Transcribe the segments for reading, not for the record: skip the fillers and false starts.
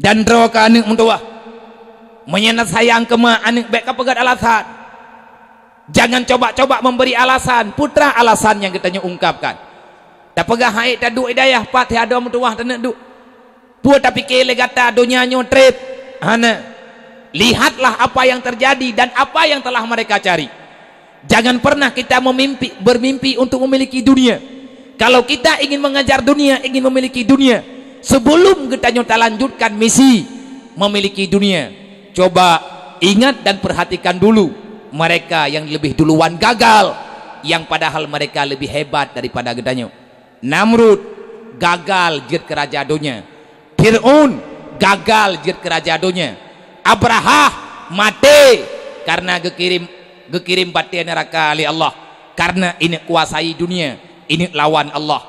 dan dro ke anak mentua menyenat sayang ke mak anak baik pegat alasan. Jangan coba-coba memberi alasan, putra alasan yang kita ungkapkan. Dah pegah haid dah duk hidayah pat tiada mentua tak nak duk. Tua tapi kele kata dunia nyo trip. Hana. Lihatlah apa yang terjadi dan apa yang telah mereka cari. Jangan pernah kita bermimpi untuk memiliki dunia. Kalau kita ingin mengejar dunia, ingin memiliki dunia, sebelum kita nyata lanjutkan misi memiliki dunia, coba ingat dan perhatikan dulu mereka yang lebih duluan gagal, yang padahal mereka lebih hebat daripada kita. Namrud gagal jid kerajaan dunia, Fir'aun gagal jid kerajaan dunia, Abraha mati karena gekirim batin neraka oleh Allah, karena ini kuasai dunia, ini lawan Allah.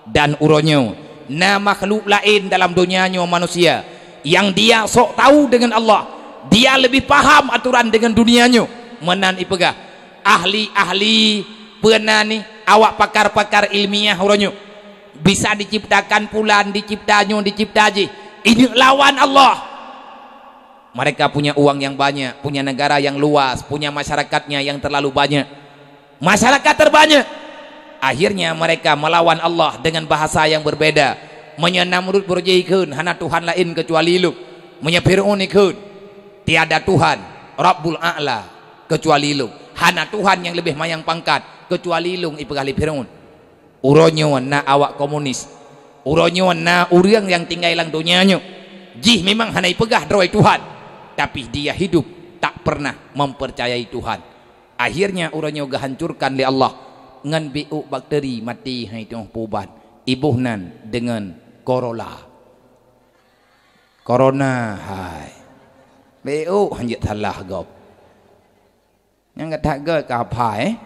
Dan uronyo na makhluk lain dalam dunianya manusia yang dia sok tahu dengan Allah, dia lebih paham aturan dengan dunianya, menan ipegah ahli-ahli pernah ni awak pakar-pakar ilmiah uronyo bisa diciptakan pulan, diciptanyo, diciptaji, ini lawan Allah. Mereka punya uang yang banyak, punya negara yang luas, punya masyarakatnya yang terlalu banyak, masyarakat terbanyak. Akhirnya mereka melawan Allah dengan bahasa yang berbeda. Menyenamrud berjihikun hana Tuhan lain kecuali lu, menyepirun ikun tiada Tuhan Rabbul A'la kecuali lu, hana Tuhan yang lebih mayang pangkat kecuali lu ipegali Fir'aun. Uronyo na awak komunis, uronyo na urang yang tinggal lang dunianya jih memang hana ipegah droi Tuhan, tapi dia hidup tak pernah mempercayai Tuhan. Akhirnya uronyo gahancurkan oleh Allah ngan biuk bakteri mati hai tong pubat ibuhnan dengan corona hai biuk hanjit salah gop yang kata ge ka pai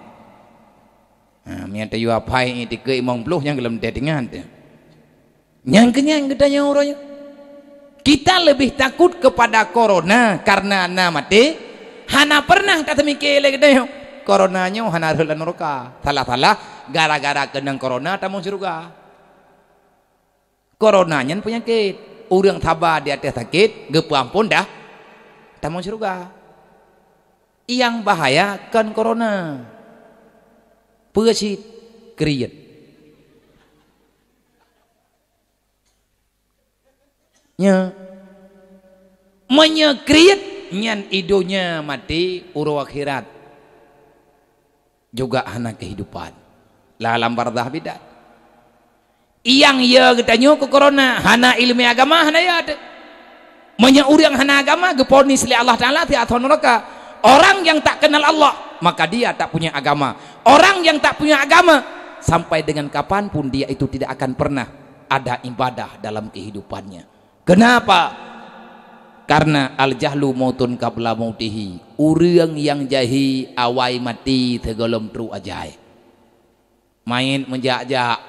mian tayu apai ni tikai mong puluh yang gelem dengan tu yang kenyang gedanya uronyo. Kita lebih takut kepada corona karena na mati, hana pernah kata mikir lagi dah coronanya hana heula neraka. Salah-salah gara-gara kena corona tamu surga. Coronanya penyakit. Orang tabah di atas sakit, gepampun dah tamu surga. Yang bahaya kan corona. Penyakit kriat. Nya menyekrit nyan idonya mati uru akhirat juga hana kehidupan la lambar dah bidat yang ya getanyo ke corona hana ilmu agama hana ya ada menya urang hana agama geponis li Allah Taala ti athon neraka. Orang yang tak kenal Allah maka dia tak punya agama. Orang yang tak punya agama sampai dengan kapanpun dia itu tidak akan pernah ada ibadah dalam kehidupannya. Kenapa? Karena al-jahlu mautun qabla mautihi. Urang yang jahi awai mati tegolom tru ajai. Main menjak-jak.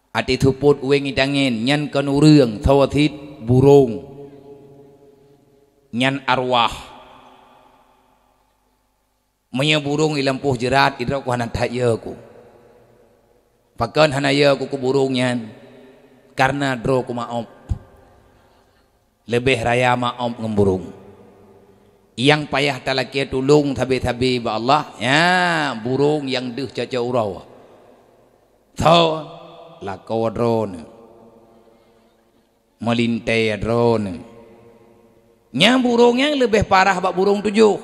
Ati thuput ueng idangin nyan kan urang thawathit burung. Nyan arwah. Menya burung ilampuh jerat idra ku hanan taya ku. Pakan hanaya ku burung nyan. Karena dro ku maop lebih raya maop ngemburung yang payah talaki tulung tabi-tabi ba Allah ya burung yang deuh caca urau tho la ko drone melintai drone nya burung yang lebih parah bak burung tujuh,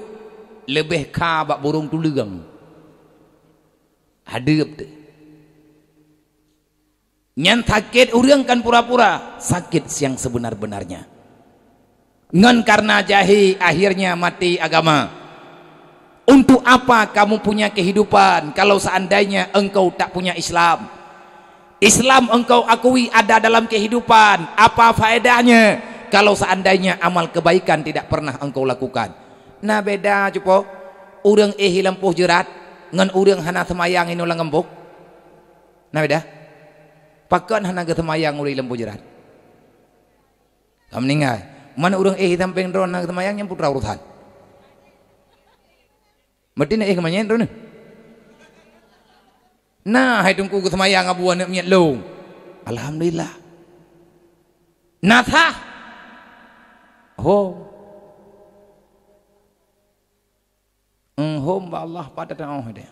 lebih ka bak burung tulegang hadeup teh. Nyan sakit urang kan pura-pura sakit yang sebenar-benarnya. Ngan karena jahi akhirnya mati agama. Untuk apa kamu punya kehidupan kalau seandainya engkau tak punya Islam? Islam engkau akui ada dalam kehidupan, apa faedahnya kalau seandainya amal kebaikan tidak pernah engkau lakukan? Nah beda cupo urang lempuh jerat ngan urang hana semayang inu langembuk. Nah beda. Pakan hana getemayang uri lembu jerat. Kamu ningai. Mana urang hitam pengdron hana getemayang yang putra urutan. Mesti na kemanyen drone. Nah, hai tungku getemayang abuan nak miat long. Alhamdulillah. Nathah. Ho. Hom ba Allah pada tahu dia.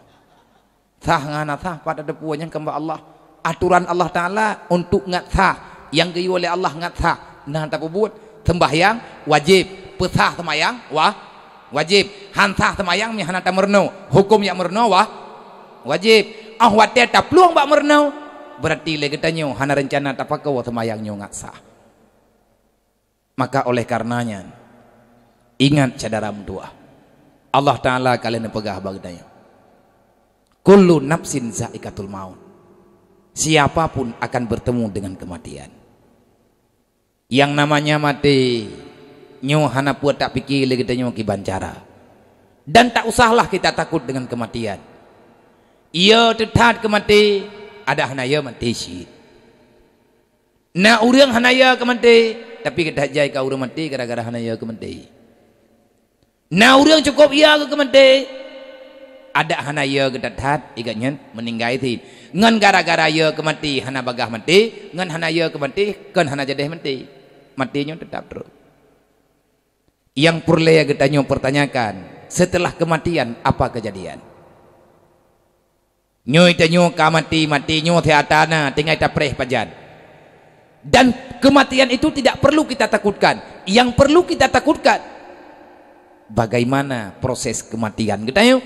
Thah ngana thah pada depuanya kembali Allah. Aturan Allah Taala untuk ngat thah yang gayu oleh Allah ngat thah. Nah tak buat sembahyang wajib, pesah semayang wajib, hantah semayang mi hana ta merno, hukum yang merno wajib. Ah wate ta pluang ba merno, berarti le getanyo hana rencana ta pakau semayang nyo ngat sah. Maka oleh karenanya ingat cadaram dua. Allah Ta'ala kalian pegah bagdanya. Kullu nafsin zaikatul maut. Siapapun akan bertemu dengan kematian. Yang namanya mati nyo hana puat tak pikir lagi nyo kibancara. Dan tak usahlah kita takut dengan kematian. Ia tetap kemati ada hanaya mati syid. Na urang hanaya kemati tapi kita jai ka urang mati gara-gara hanaya kemati. Na urang cukup ia ke kemati ada hanaya kedathat igatnya meninggai thi ngan gara-gara ia kemati hana bagah mati ngan hanaya kemati kan hana jadeh mati matinya tetap terus. Yang perlu kita pertanyakan setelah kematian apa kejadian? Nyo itanyo kamati mati nyo theatana tinggal tapreh pajan. Dan kematian itu tidak perlu kita takutkan. Yang perlu kita takutkan bagaimana proses kematian kita yuk,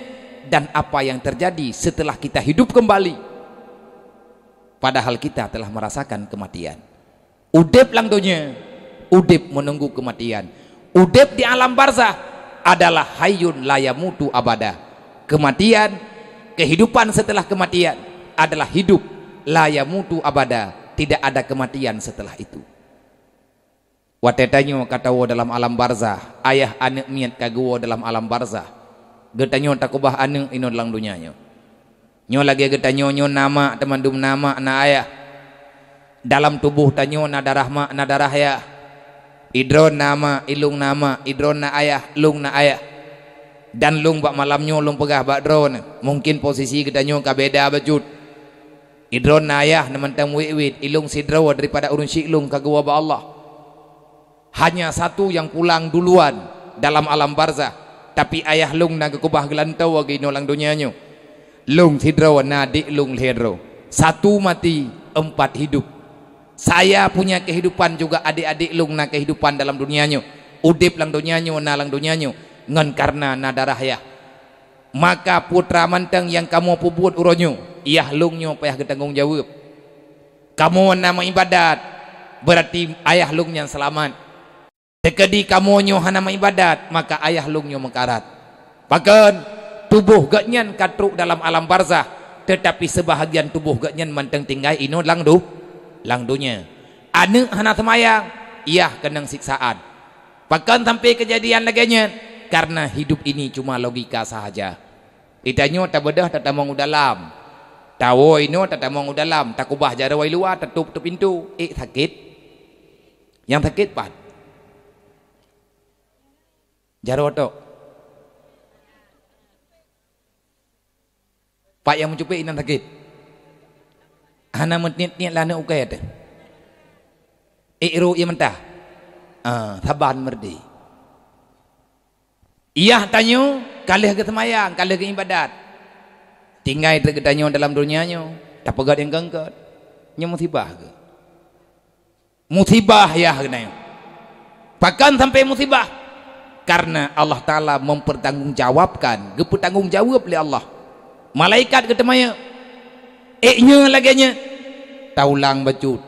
dan apa yang terjadi setelah kita hidup kembali. Padahal kita telah merasakan kematian. Udep lang dunia, udep menunggu kematian. Udep di alam barzah adalah hayyun la yamutu abada. Kematian, kehidupan setelah kematian adalah hidup la yamutu abada. Tidak ada kematian setelah itu. Watetanyo katawo dalam alam barzah, ayah anak miat kagawo dalam alam barzah. Getanyo takubah anak ino dalam dunianya. Nyo lagi getanyo nyo nama temandum nama na ayah. Dalam tubuh tanyo na darah mak na darah ayah. Idron nama, ilung nama, idron na ayah, lung na ayah. Dan lung bak malamnyo lung pegah bak drone. Mungkin posisi getanyo kabeda bajut. Idron na ayah namantang wiwit, ilung sidrawa daripada urun syiklung kagawa ba Allah. Hanya satu yang pulang duluan dalam alam barzah, tapi ayah lung na kekubah gelantau wagi nolang dunianya. Lung sidrawa na dik lung lehro. Satu mati, empat hidup. Saya punya kehidupan juga adik-adik lung na kehidupan dalam dunianya. Udip lang dunianya na lang dunianya ngan karena na darah ayah. Maka putra mantang yang kamu pubuat uronyo, iyah lungnyo payah ketanggung jawab. Kamu nama ibadat, berarti ayah lung yang selamat. Dekedi kamu nyo hana ibadat, maka ayah lung nyo mengkarat. Bahkan tubuh gatnyan katruk dalam alam barzah, tetapi sebahagian tubuh gatnyan manteng tinggai ino lang dunya. Ane hana semayang, iyah kenang siksaan. Bahkan sampai kejadian laginya, karena hidup ini cuma logika sahaja. Itanyo tak bedah tak tamang dalam. Tawo ino tak tamang dalam, tak ubah jarawai luar, tak tutup pintu. Sakit. Yang sakit pat. Jaro tok. Pak yang mencupi inan sakit. Hana menit-nit lana ukai ada. Iru ia mentah. Saban merdi. Iyah tanyo kalih ke semayang, kalih ke ibadat. Tinggal tergetanyo dalam dunianya, tak pegat yang gangkat. Nya musibah ke? Musibah ya kenanya. Bahkan sampai musibah. Karena Allah Ta'ala mempertanggungjawabkan, bertanggung jawab oleh Allah. Malaikat ketemanya, nya laginya, taulang bacut.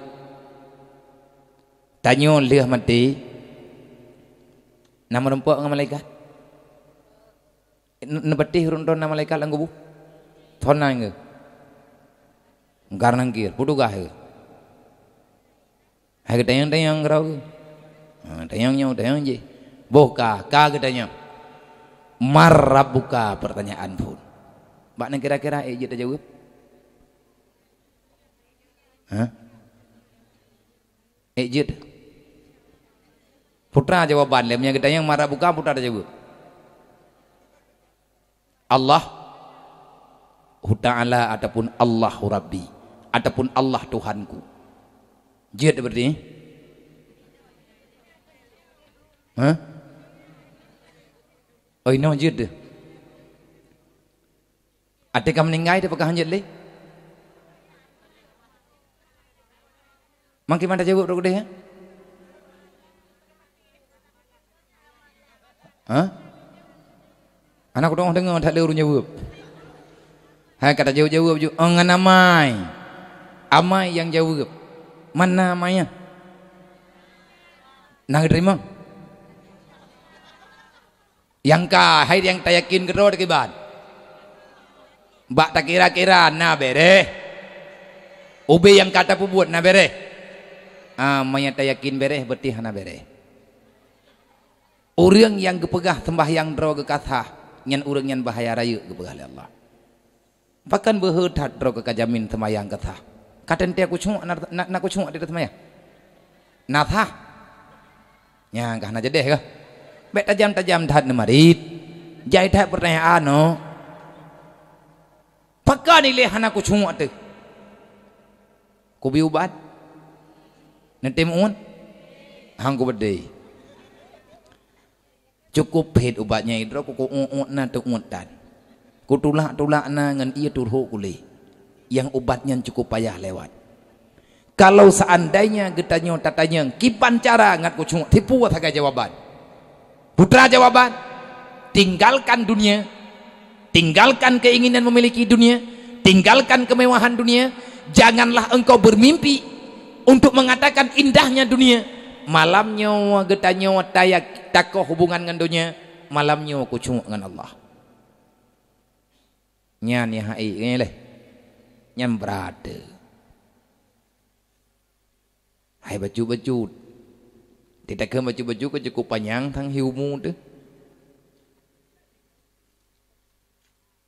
Tanyo liah mati, nama rempok dengan malaikat. Nebetih rundon nama malaikat lang gubuh. Thonang ke? Karena kir, pudugah ke? Hai ketayang-tayang kerau ke? Tayang-tayang, tayang je. Boka, ka katanya. Marab buka pertanyaan pun. Mbak ni kira-kira je tak jawab? Hah? Je. Putra jawaban lemnya katanya marab buka putra tak jawab. Allah Ta'ala ataupun Allahu Rabbi ataupun Allah Tuhanku. Jid berarti Ha? Oi no jid deh. Ada kam meninggai dia pakai hanjat le. Mangki mana jawab rok deh ya? Ha? Anak aku dong dengar tak le urun jawab. Hai kata jawab ju. Ngan amai. Amai yang jawab. Mana amainya? Nang terima. Yang ka hai yang tak yakin ke roh ke ban. Bak tak kira-kira na bere. Ube yang kata pubuat na bere. Amai yang tak yakin bere berarti hana bere. Orang yang gepegah sembahyang roh ke kata nyan orang yang bahaya raya gepegah oleh Allah. Bahkan berhedat roh ke kajamin sembahyang kata. Kata nanti aku cuma nak aku cuma di sembahyang. Natha. Yang kah na jedeh ke? Bek tajam-tajam dah nemarit. Jai dah pertanyaan no. Pakai ni leh anak ku cuma tu. Ku bi ubat. Nanti muun. Hang ku berdei. Cukup pet ubatnya itu ku na tu umutan. Ku tulak na ngan ia turhu kuli. Yang ubatnya cukup payah lewat. Kalau seandainya getanyo tatanya kipan cara ngat ku cuma tipu taga jawaban. Putra jawaban, tinggalkan dunia, tinggalkan keinginan memiliki dunia, tinggalkan kemewahan dunia, janganlah engkau bermimpi untuk mengatakan indahnya dunia. Malamnya getanyo tayak takoh hubungan dengan dunia, malamnya aku cuma dengan Allah. Nyan ya hai ngeleh, nyan berada. Hai baju-baju. Tidak ke baju-baju ke cukup panjang thang hiumu tu.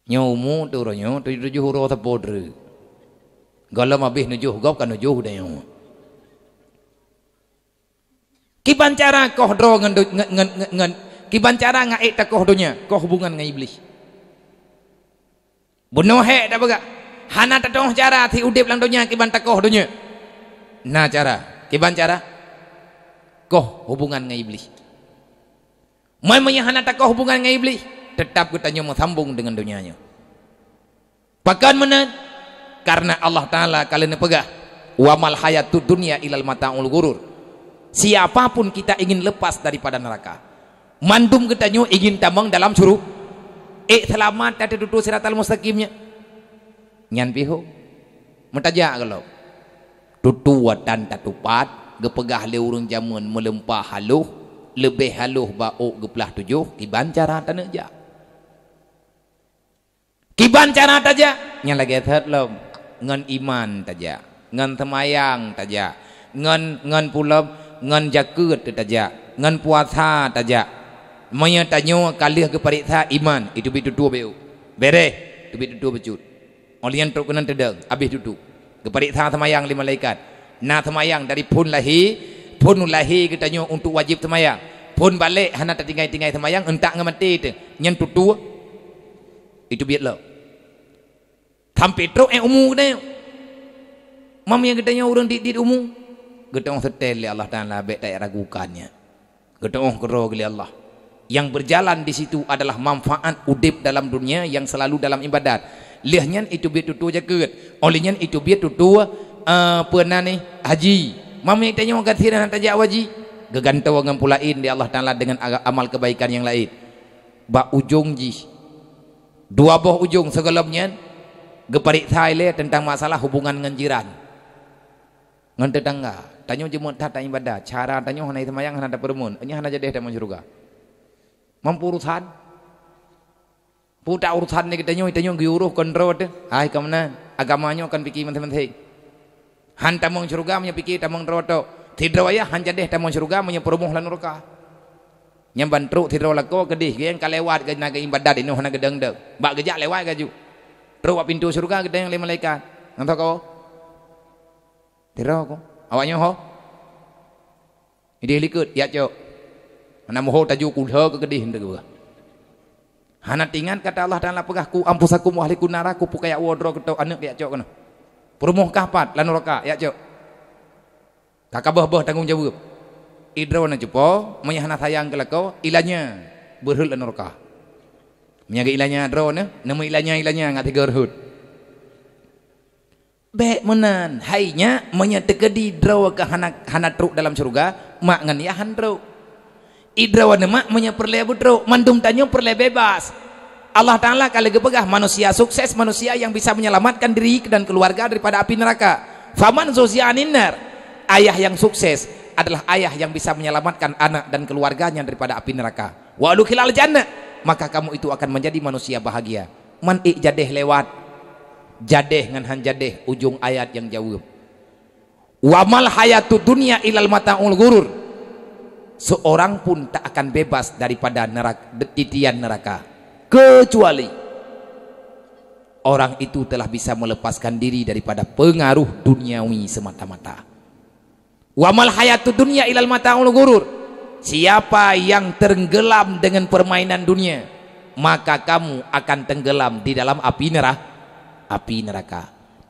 Nyomu tu ronyo tu tujuh huruf tapodre. Galam habis nujuh gop kan nujuh dah nyo. Kiban cara koh dro ngan kiban cara ngaik takoh dunia, koh hubungan dengan iblis. Bunuh hek dak bagak. Hana tatoh cara ti udip lang dunia kiban takoh dunia. Nah cara, kiban cara koh hubungan dengan iblis. Mai menyahana takoh hubungan dengan iblis, tetap kita nyomo sambung dengan dunianya. Pakan mana? Karena Allah Taala kalian pegah wa mal hayatud dunya ilal mataul ghurur. Siapapun kita ingin lepas daripada neraka. Mandum kita nyo ingin tamang dalam surga. Selamat ada tutu siratal mustaqimnya. Nyan piho. Mentaja kalau. Tutu dan tatupat gepegah le urang jamun melempah haluh lebih haluh bau geplah tujuh kiban cara tanaja kiban cara taja yang lagi third lom ngan iman taja ngan semayang taja ngan pulam ngan jakut taja ngan puasa taja maya tanyo kalih ke pariksa iman itu bitu dua beu bere itu bitu dua becut olian truk kenan tedeng habis duduk ke pariksa semayang lima malaikat. Nah semayang dari pun lahir kita nyo untuk wajib semayang pun balik hana tertinggai-tinggai semayang entak ngamati itu nyen tutu itu biar lo sampai truk umur kita mam yang kita nyo orang di umur kita orang setel li Allah Ta'ala baik tak ragukannya kita orang kero li Allah yang berjalan di situ adalah manfaat udip dalam dunia yang selalu dalam ibadat liahnya itu biar tutu jaket olehnya itu biar tutu pernah ni haji mami tanya orang kathiran tajak waji gegantau dengan pulain di Allah Ta'ala dengan amal kebaikan yang lain ba ujung ji dua boh ujung segelapnya geparik thaile tentang masalah hubungan dengan jiran dengan tetangga tanya jemut tak ibadah cara tanya hana semayang hana ada permun ini hana jadi dalam surga mampu urusan puta urusan ni kita nyo giuruh kontrol tu hai kemana agamanya akan fikir teman-teman han tamong surga punya pikir tamong roto tidro ya han jadeh tamong surga punya perumuh lan neraka nyam bantru tidro lako gedih yang kalewat ke naga ibadat ini hana gedeng deng bak gejak lewat gaju terus pintu surga gedeng le malaikat ngento ko tidro ko awaknya ho ide likut ya cok mana moho taju kulha ke gedih henteu hana tingan kata Allah Taala pegah ku ampusakum wa ahlikum naraku pukaya wodro keto anak ya cok kana perumuh kahpat lan neraka ya cok kakak bah tanggung jawab idro na jupo menyahana sayang kelako ilanya berhul neraka menyaga ilanya idro na nama ilanya ngati gerhut be menan hainya menyatekedi idro ke hana truk dalam surga mak ngan ya handro idro na mak menyaperle budro mandum tanyo perle bebas Allah Ta'ala kalau gepegah manusia sukses manusia yang bisa menyelamatkan diri dan keluarga daripada api neraka faman zuzianin nar ayah yang sukses adalah ayah yang bisa menyelamatkan anak dan keluarganya daripada api neraka wa lukhilal jannah maka kamu itu akan menjadi manusia bahagia man jadeh lewat jadeh ngan han jadeh ujung ayat yang jawab wa mal hayatud dunya ilal mataul ghurur seorang pun tak akan bebas daripada neraka titian neraka kecuali orang itu telah bisa melepaskan diri daripada pengaruh duniawi semata-mata. Wa mal hayatud dunya ilal mataul ghurur. Siapa yang tenggelam dengan permainan dunia, maka kamu akan tenggelam di dalam api neraka.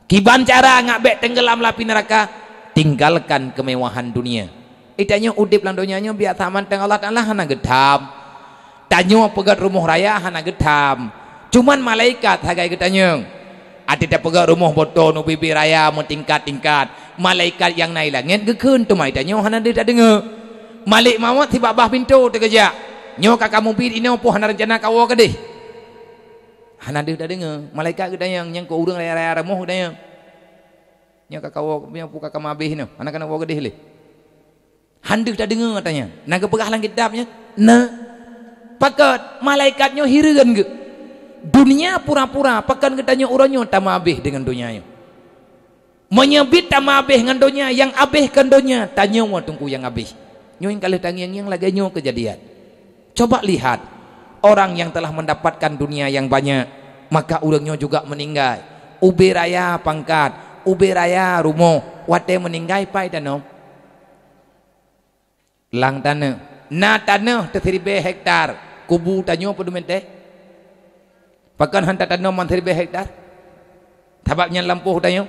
Kiban cara ngabek tenggelam api neraka, tinggalkan kemewahan dunia. Itanya udip lang dunianya biar taman teng Allah Taala hana gedam. Tanyo pegat rumah raya hana gedam. Cuman malaikat hagai getanyong. Ada pegat rumah boto nu bibi raya mu tingkat-tingkat. Malaikat yang naik langit gekeun tu mai tanyo hana dia tak dengar. Malik mawat tiba bah pintu terkejak. Nyo kakak mobil ini opo hana rencana kawo ke deh. Hana dia tak dengar. Malaikat getanyong yang ko urang raya-raya remoh getanyong. Nyo kakak kawo punya pu kakak mabih no. Hana kana wo ke deh le. Handuk tak dengar katanya. Nak pegah lang kitabnya. Nah pakat malaikatnya hirigan ke dunia pura-pura pakan ketanya orangnya tamabih dengan dunianya menyebit tamabih dengan dunia yang abih kan dunia tanya mau tunggu yang abih nyoing kali tangiang yang lagi nyo kejadian coba lihat orang yang telah mendapatkan dunia yang banyak maka orangnya juga meninggal ube raya pangkat ube raya rumah wate meninggal pai tanam lang tanah na tanah terhiribe hektar kubu tanyo apa dumente pakan hantar tanah man terhiribe hektar tabaknya lampuh tanyo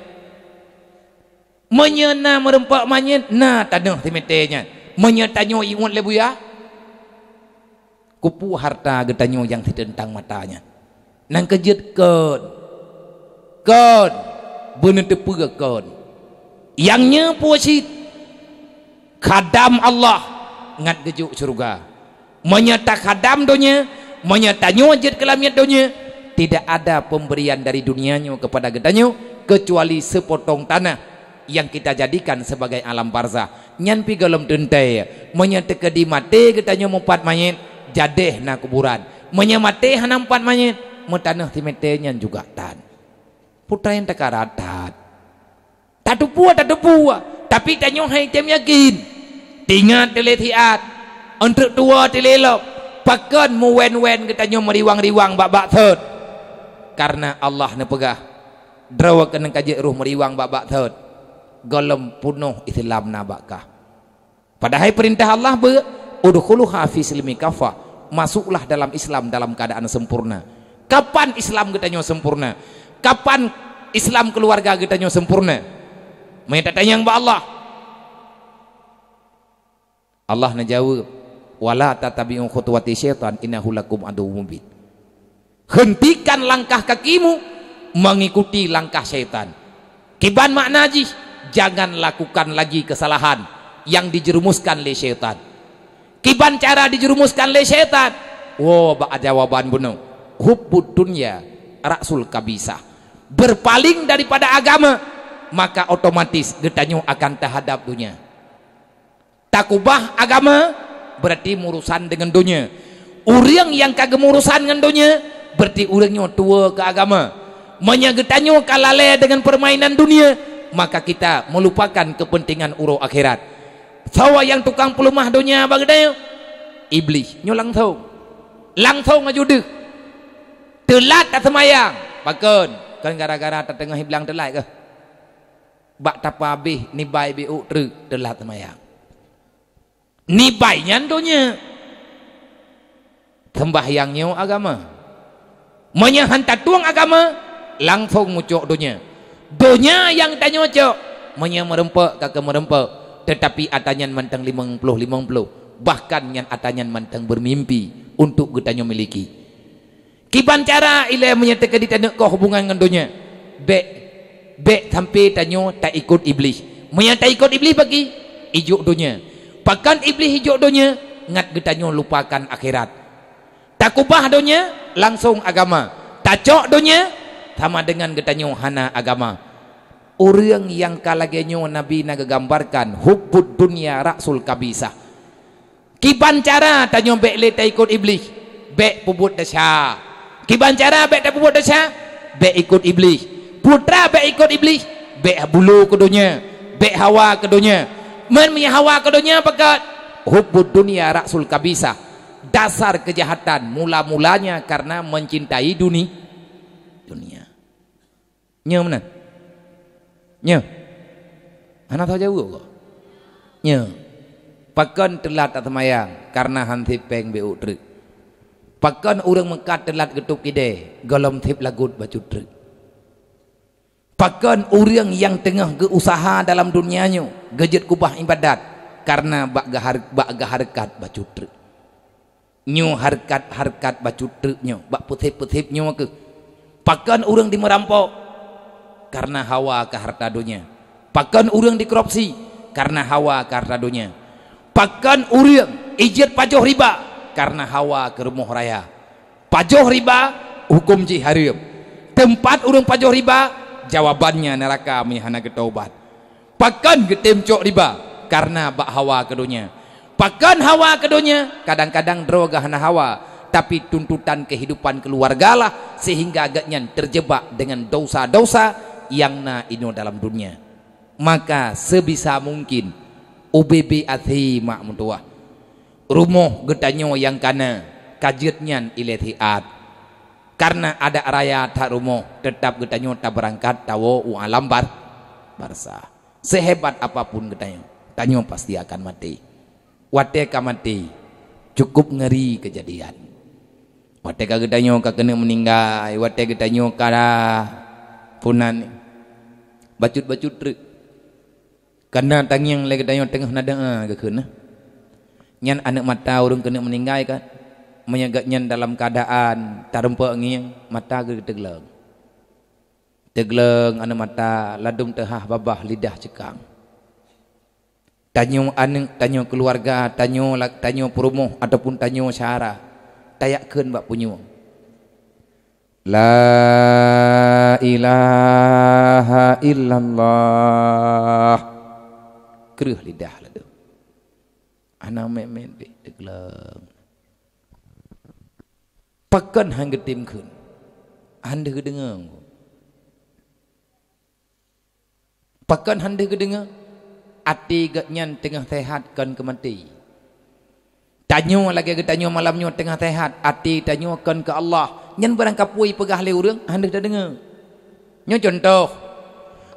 menyena merempak manyen na tanah timetenya menyetanyo iwan lebu ya kupu harta getanyo yang ditentang matanya nang kejut kon bener tepega kon yang nyepuasit khadam Allah ngat gejuk surga menyata khadam donya menyata nyojit kelamiat donya tidak ada pemberian dari dunianya kepada gedanyo kecuali sepotong tanah yang kita jadikan sebagai alam barzah nyan pi galem tentai menyata kedi mate gedanyo mumpat mayit jadeh na kuburan menyamate hana mumpat mayit metanah timete nyan juga tan putra yang takaratat tatupua tapi tanyo hai tem yakin tingat teletiat untuk tua telelok pakan mu wen katanya meriwang-riwang babak third karena Allah nepegah drawa kena kaji ruh meriwang babak third golem punuh Islam nabakah padahal perintah Allah udkhuluha fi silmi kafah masuklah dalam Islam dalam keadaan sempurna kapan Islam katanya sempurna kapan Islam keluarga katanya sempurna minta tanya yang Allah Allah najawab wala tatabi'u khutuwati syaitan innahu lakum aduwwum mubin hentikan langkah kakimu mengikuti langkah syaitan kiban makna ji jangan lakukan lagi kesalahan yang dijerumuskan oleh syaitan kiban cara dijerumuskan oleh syaitan ba jawaban bunuh hubbud dunya rasul kabisah berpaling daripada agama maka otomatis getanyo akan terhadap dunia takubah agama berarti urusan dengan dunia orang yang kagak urusan dengan dunia berarti orangnya tua ke agama menyagetanyo kalale dengan permainan dunia maka kita melupakan kepentingan uro akhirat sawa yang tukang pelumah dunia bagadayo iblis nyo langsung ngajudeh telat tak semayang pakon kan gara-gara tertengah bilang telat ke bak tapa habis ni bai biu telat semayang ni baiknya donya sembahyangnya agama menyahantar tuang agama langsung mucuk donya yang tanya cok merempak kakak merempak tetapi atanyan mantang 50 bahkan yang atanyan mantang bermimpi untuk getanyo miliki. Kiban cara ila menyatakan di tanah kau hubungan dengan dunia bek sampai tanyo tak ikut iblis. Menyata ikut iblis bagi hijuk dunia. Pakan iblis hijuk dunia ngat getanyo lupakan akhirat. Tak kubah dunia langsung agama. Tak cok dunia sama dengan getanyo hana agama. Orang yang kalagenyo Nabi nagagambarkan hubbud dunia rasul kabisah. Kiban cara tanyo bek le tak ikut iblis, bek pubut dasya. Kiban cara bek tak pubut dasya, bek ikut iblis. Putra bek ikut iblis, bek bulu ke dunia, bek hawa ke dunia. Men hawa ke dunia pakat hubbud dunia rasul kabisah. Dasar kejahatan mula-mulanya karena mencintai dunia. Nya mana? Nya. Ana tahu jauh kok. Nya. Pakan telat tak semayang karena hanti peng be utrek. Pakan orang Mekah telat getuk ide golom tip lagut baju trek. Pakan orang yang tengah geusaha dalam dunianya gejet kubah ibadat karena bak harkat baju trek. Nyo harkat baju treknya bak putih-putihnya ke. Pakan orang dimerampok karena hawa ke harta dunia. Pakan orang dikorupsi karena hawa ke harta dunia. Pakan orang ijat pajoh riba karena hawa ke rumah raya. Pajoh riba hukum jiharim. Tempat orang pajoh riba jawabannya neraka menyahana ketaubat. Pakan getemcok riba karena bak hawa ke dunia. Pakan hawa ke dunia kadang-kadang droga hana hawa, tapi tuntutan kehidupan keluarga lah sehingga agaknya terjebak dengan dosa-dosa yang na ino dalam dunia. Maka sebisa mungkin UBB athi mak mutuah rumah getanyo yang kana kajetnya iletiat karena ada raya tak rumah tetap getanyo tak berangkat tawo alam barsa. Sehebat apapun getanyo tanyo pasti akan mati. Wateka mati cukup ngeri kejadian. Wateka getanyo ka kena meninggal, wateka getanyo kada punan bacut-bacut truk karena tangyang lagi getanyo tengah nada ke kena nyan anak mata orang kena meninggal kan menyagaknya dalam keadaan tarempa ngiang mata ke tegleng anak mata ladum tehah babah lidah cekang tanyo anak tanyo keluarga tanyo perumuh ataupun tanyo syara tayakkeun bak punyo la ilaha illallah kereh lidah ladu ana memet degleng pakan hang getimkeun hande gedengang pakan hande gedengang ati gatnyan tengah sehat kan kemati. Tanyo lagi getanyo malamnya tengah sehat ati tanyo kan ke Allah nyen barang kapui pegah le urang hande dah dengar. Nyo contoh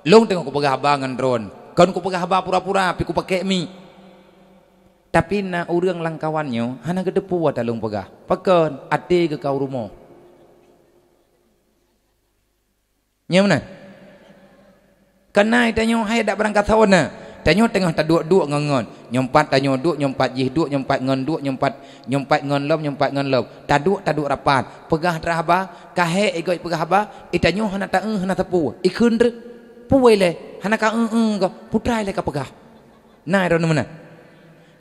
long tengok ku pegah bangan drone kan ku pegah ba pura-pura pi ku pake mi. Tapi na urang langkawannya hana gedepu wa talung pegah. Pakan ati ke kau rumah. Nya mana? Kana tanyo hai dak berangkat sawana. Tanyo tengah tak duk ngon nyompat tanyo duk nyompat jih duk nyompat ngon duk nyompat ngon lom taduk rapat pegah terhaba kahe egoi pegah haba itanyo hana ta hana tepu ikun re puwe le hana ka ko putrai le ka pegah na ro mana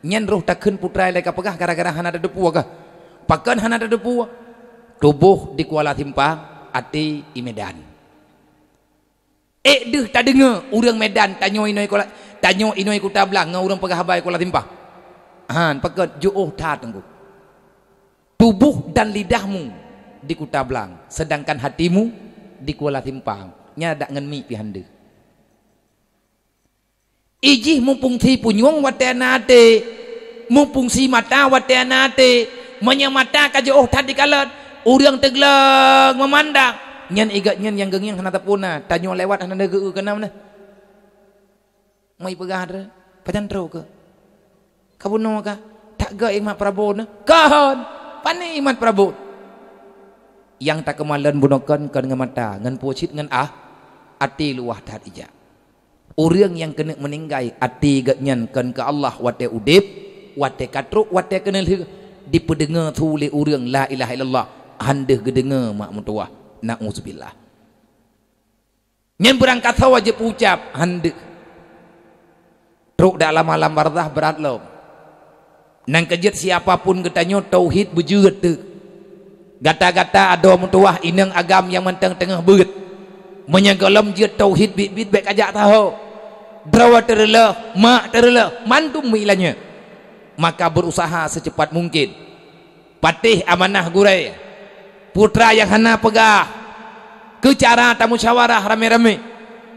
nyen roh takun putrai le ka pegah gara-gara hana da depu ka pakan hana da depu tubuh di Kuala Timpang ati i Medan deh tak dengar urang Medan tanyo inoi Kuta Belang ngau urang pegah habai Kuala Timpang han pakat juuh ta tengku tubuh dan lidahmu di Kuta Belang sedangkan hatimu di Kuala Timpang nya dak ngen mi pi hande ijih mumpung si punyong watenate mumpung si mata watenate menyamata ka juuh ta dikalat urang tegleng memandang nyan igat nyan yang gengyang hana tapuna tanyo lewat hana geu kana mana mai pegah re pajantro ke kabuno ka tak ga imat Prabowo na kahon pani imat Prabowo yang tak kemalan bunokan kan ngamata ngan pocit ngan ati luah tat ija orang yang kena meninggal ati gatnyankan ke Allah wate udip wate katruk wate kena dipedengar tu oleh orang la ilaha illallah handeh gedengar mak mutuah na'udzubillah nyen berangkat wajib ucap handeh truk dalam alam barzah berat lo nang kejut siapapun katanya tauhid berjeut tu gata-gata ada mutuah inang agam yang mentang tengah beut menyegalam jeut tauhid bit baik ajak tahu drawa terela mak terela mantum milanya maka berusaha secepat mungkin patih amanah gurai putra yang hana pegah ke cara tamu musyawarah rame-rame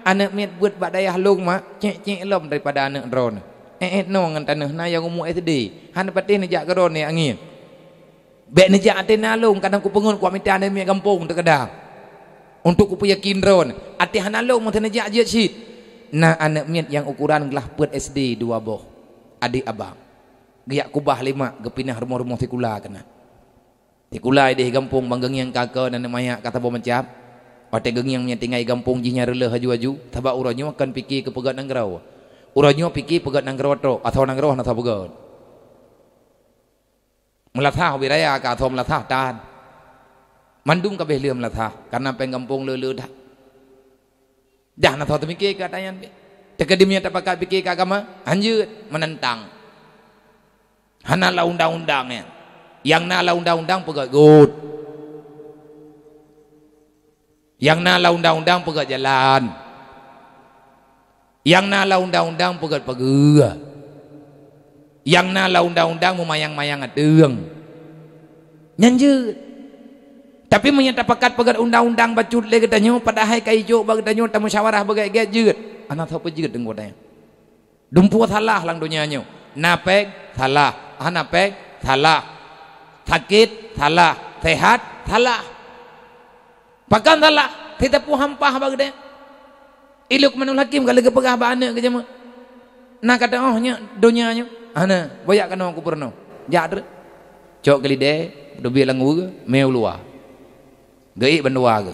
anak miat buat bak dayah long mak cek lom daripada anak drone no ngan tanah na yang umur SD han patih nejak geron ni angin bek nejak atena long kadang ku pengun ku minta ane mi kampung terkadang untuk ku yakin drone ati han long mun nejak je sit na anak miat yang ukuran gelah pet SD 2 boh adik abang giak kubah 5 gepinah rumah-rumah tikula kena tikula di kampung banggeng yang kakak dan mayak kata bo mencap pate geng yang tinggal kampung jinya rela haju-haju tabak uranyo akan fikir ke pegat nanggrau uranyo fikir pegat nanggrau atau nanggrau atau pegat melatah wiraya ka atau melatah tan mandung kabeh lieu melatah karena pengkampung leu-leu dah dah na tau temikir katayan tekadimnya tapakat fikir ka agama anjeut menentang hana la undang-undang yang na la undang-undang pegat gut yang na la undang-undang pegat jalan yang na la undang-undang pegat pagua yang na la undang-undang memayang-mayang adeung nyanjeut tapi menyata pakat pegat undang-undang bacut le katanya padahal kai jo bag katanya tamu musyawarah bagai jeut ana tau pejeut deng godanya dumpu salah lang dunianya napek salah hanapek salah sakit salah sehat salah pakan salah kita pu hampah bagde iluk manul hakim kalau kepegah ba anak ke jema na kata ohnya dunianya ana boyak kana aku perno jadre cok kelide dobi langu ke meu luar geik bandua ke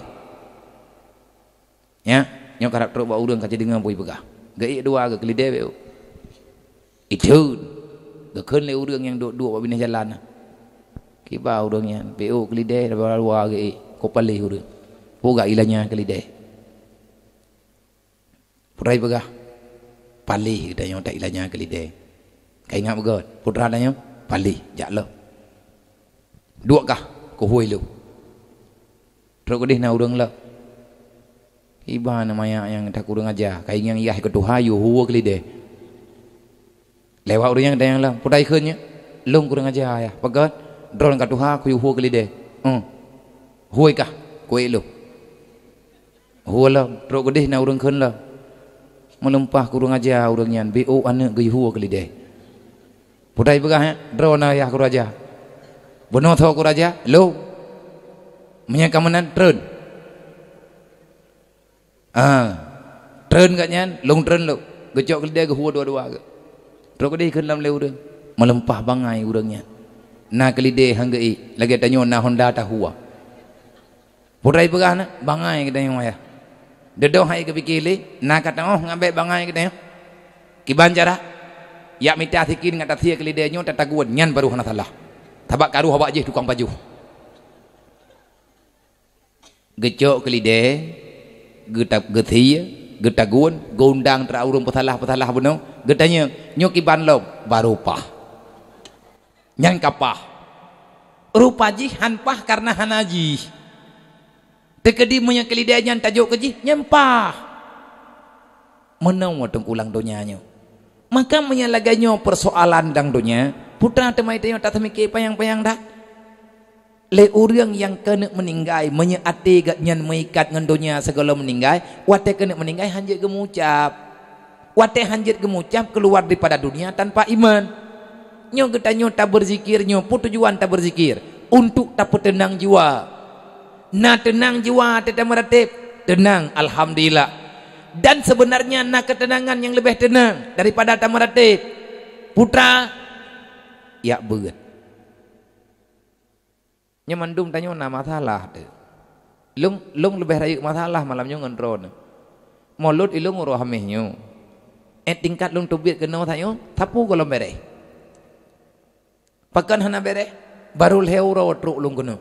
ya nyo karap truk ba urang kaje dengan pui pegah geik dua ke kelide beu itu gekeun le urang yang duk-duk ba binah jalan kiba urangnya beu kelide ba luar geik kopale urang puga ilanya kelide purai pegah palih kita yang tak ilanya kelide kai ngap god putra danya palih jaklo dua kah ko huai lu truk gedih na urang la iba namanya yang tak urang aja kai yang iyah ke tuhayu huwa kelide lewat urang yang la putai keunnya long kurang aja ya pagat drone ka tuha ku huwa kelide huai kah kuai lu huwa la truk gedih na urang keun la melempah kurang aja urangnya bo anak ge huwa kelide putai pegah drone ya ku raja beno tho ku raja lo menyakamanan tren tren katnya long tren lo gejok kelide ge huwa dua-dua ge truk gedih keun lam le urang melempah bangai urangnya na kelide hanggei lagi tanyo na Honda ta huwa putai pegah na bangai katanya ya dedoh hai ke pikili na kata oh ngambe bangai katanya kiban cara ya mita thikin ngata thia kelide nyo tataguan nyan baru hana salah tabak karu habak je tukang baju gecok kelide getap gethia getaguan gondang tra urung petalah beno getanya nyo kiban lo baru pah nyan kapah rupa ji hanpah karena hanaji tekedi punya kelidanya tajuk keji nyempah menang watong ulang donyanya maka menyalaganya persoalan dang donya putra temai tanya tak mikir payang-payang dah le urang yang kena meninggal menyeati gatnyan meikat ngan donya segala meninggal wate kena meninggal hanjit gemucap wate hanjit gemucap keluar daripada dunia tanpa iman nyo getanyo tak berzikir nyo tujuan tak berzikir untuk tak tenang jiwa na tenang jiwa tetap meratib tenang alhamdulillah dan sebenarnya na ketenangan yang lebih tenang daripada tak meratib putra ya beut nya mandum tanyo na masalah tu lung lebih rayu masalah malamnya ngendron mulut ilung uruh hamihnya tingkat lung tubit kena thayo thapu kolom bere pakan hana bere barul heuro truk lung kena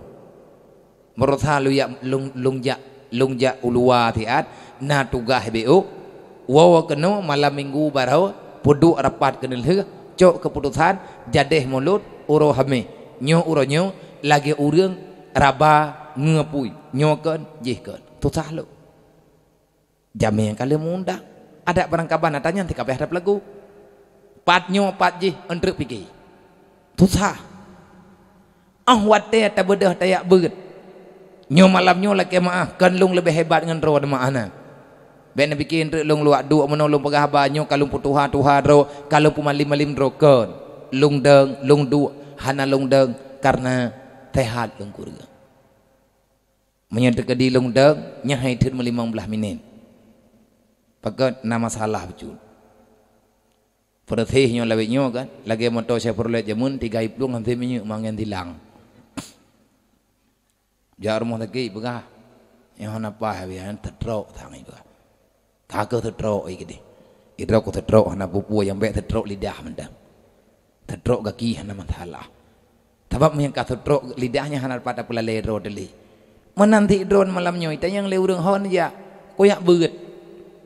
merotha lu ya lung ja ulua tiat na tugah beu wawa kena malam minggu barau pudu rapat kenil he cok keputusan jadeh mulut uro hame nyo uro nyo lagi urang raba ngepui nyokan jihkan tusah lu jamnya kali munda ada barang kaban tanya nanti kabeh hadap lagu patnyo patjih entre pikir tusah wate ta bedah tayak beut nyo malamnyo laki maah kan lung lebih hebat dengan ro maana ben bikin entre lung luak du menolong pegah banyo kalung putuha tuha ro kalung pumalim ro kan lung deng lung du hana lung deng karena tehat lung kurga menyedek di lung deng nyahai thut 15 minit pakat nama salah betul perthehnya lawetnya kan lagi motor saya perlu jamun 3 plung nanti minyak mangen tilang jar rumah lagi begah yang hana pa habian tertrok thang itu tak ke tertrok iki idrok ko tertrok hana pupu yang baik tertrok lidah mendam tertrok kaki hana masalah sebab yang ka tertrok lidahnya hana pada pula lero deli menanti drone malamnya itu yang leurung hon ya koyak beut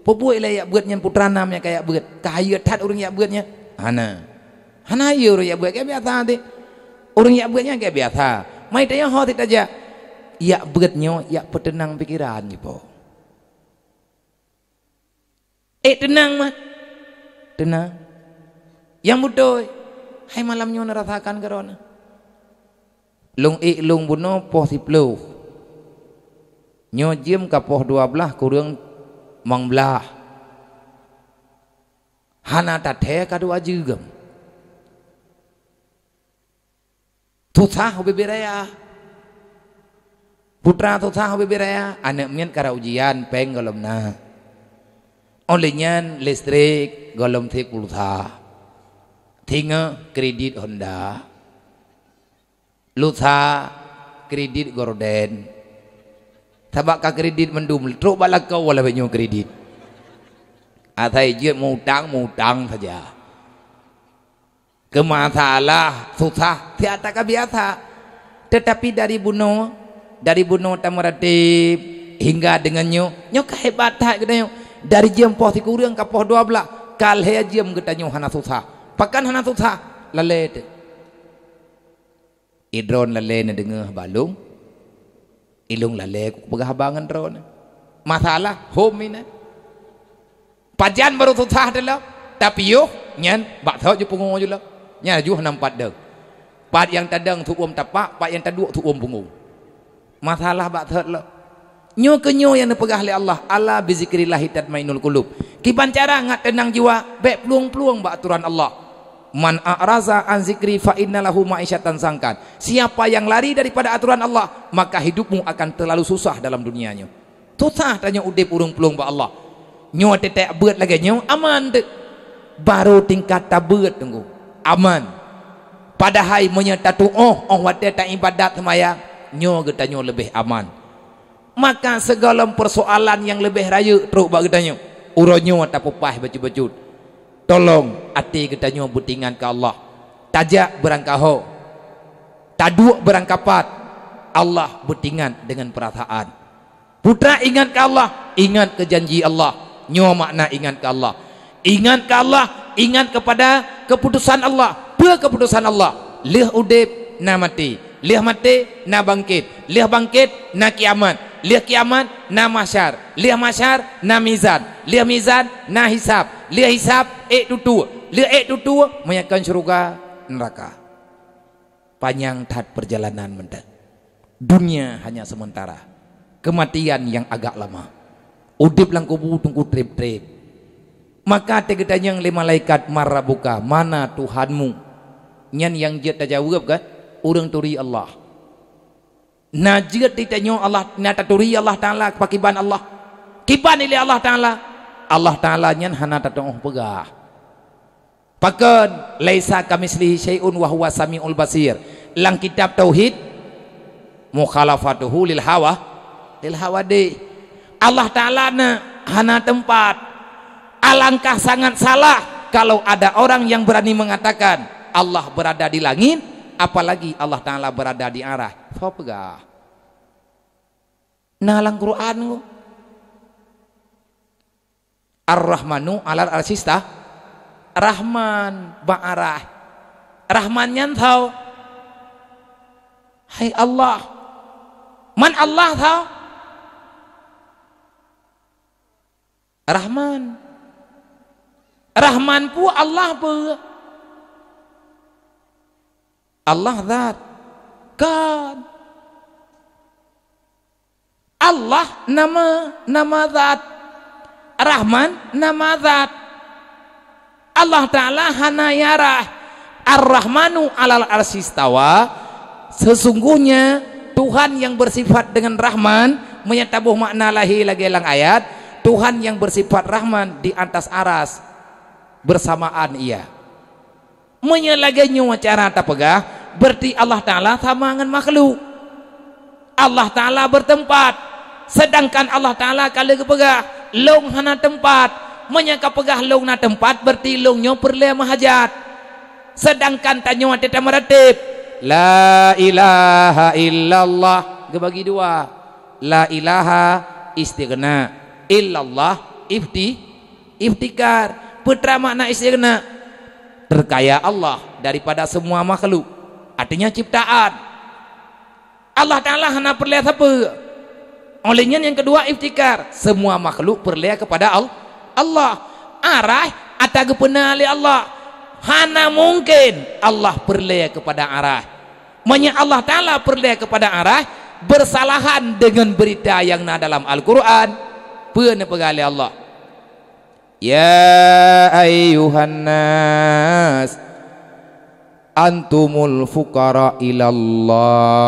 pupu ile ya beutnya putra namnya kayak beut kahaya tat urang ya beutnya hana ayo ya beut kayak biasa teh urang ya beutnya kayak biasa mai tanya ho tidak aja ya beutnya ya petenang pikiran gitu tenang mah tenang yang mudoy hai malamnya nerasakan karona lung buno poh 10 nyo jiem ka poh 12 kurang mang belah hana tathe kadua jugem tusah hobi beraya putra tusah hobi beraya anak mien kara ujian peng golomna olehnya listrik golom thik pulsa tinga kredit Honda lusa kredit Gorden tabak ka kredit mendum truk balakau wala banyo kredit atai je mutang saja kemasalah susah tiada ka biasa tetapi dari buno tamaratib hingga dengannya nyo kehebatan katanya dari jam poh kurang ka poh 12 kal he jam katanya hana susah pakan hana susah lalet idron lale dengar balung ilung lale pagahabangan drone masalah home ini pajan baru susah adalah tapi yo nyan bak thau ju pungu ju lah nya ju nampat deng pat yang tadang tu tapak pat yang taduk tu pungu masalah bak thau lah nyo ke nyo yang dipegah oleh Allah ala bizikrillah tatmainul qulub kiban cara ngat tenang jiwa bek peluang-peluang bak aturan Allah man a'raza an zikri fa innalahu ma'isyatan sangkan siapa yang lari daripada aturan Allah maka hidupmu akan terlalu susah dalam dunianya susah tanya udip urung peluang ba Allah nyo tetek beut lagi nyo aman dek baru tingkat tabeut tunggu aman padahal menyatatu wate tak ibadat semaya nyo getanyo lebih aman maka segala persoalan yang lebih raya teruk bak getanyo uronyo tak pupah baju-baju tolong hati kita nyo butingan ke Allah tajak berangkaho taduk berangkapat Allah butingan dengan perasaan putra ingat ke Allah ingat ke janji Allah nyo makna ingat ke Allah ingat ke Allah ingat kepada keputusan Allah keputusan Allah lih udip na mati lih mati na bangkit lih bangkit na kiamat lih kiamat na masyar lih masyar na mizan lih mizan na hisab lih hisab tutu lih tutu menyakan syurga neraka panjang tat perjalanan mendak dunia hanya sementara kematian yang agak lama udip lang kubu tunggu trip-trip maka tegedanya yang lima malaikat marabuka mana Tuhanmu nyan yang jet tajawab kan urang turi Allah najat ditanyo Allah nata turi Allah taala pakiban Allah kiban ile Allah taala nyan hana tatong pegah pakeun laisa kamislihi syai'un wa huwa samiul basir lang kitab tauhid mukhalafatuhu lil hawa de Allah taala na hana tempat Alangkah sangat salah kalau ada orang yang berani mengatakan Allah berada di langit, apalagi Allah Ta'ala berada di arah. Fapegah nalang Quran Ar-Rahmanu alal arsistah Rahman ba'arah Rahman nyan thau hai Allah man Allah thau Rahman Rahman pu Allah pu Allah zat kan Allah nama zat Rahman nama zat Allah Ta'ala hana yarah Ar-Rahmanu alal arsistawa sesungguhnya Tuhan yang bersifat dengan Rahman menyatabuh makna lahi lagi lang ayat Tuhan yang bersifat Rahman di atas aras bersamaan ia menyelaganya cara tapegah berarti Allah Ta'ala sama dengan makhluk Allah Ta'ala bertempat sedangkan Allah Ta'ala kalau kepegah long hana tempat menyangka pegah long na tempat berarti longnya perlu mahajat sedangkan tanya teta meratib la ilaha illallah kebagi dua la ilaha istighna illallah iftikar putra makna istighna terkaya Allah daripada semua makhluk artinya ciptaan Allah Ta'ala hana perlihat apa olehnya yang kedua iftikar semua makhluk perlihat kepada Allah arah atau kepenali Allah hana mungkin Allah perlihat kepada arah maknanya Allah Ta'ala perlihat kepada arah bersalahan dengan berita yang na dalam Al-Quran pernah pegali Allah ya ayyuhan nas antumul fuqara ilallah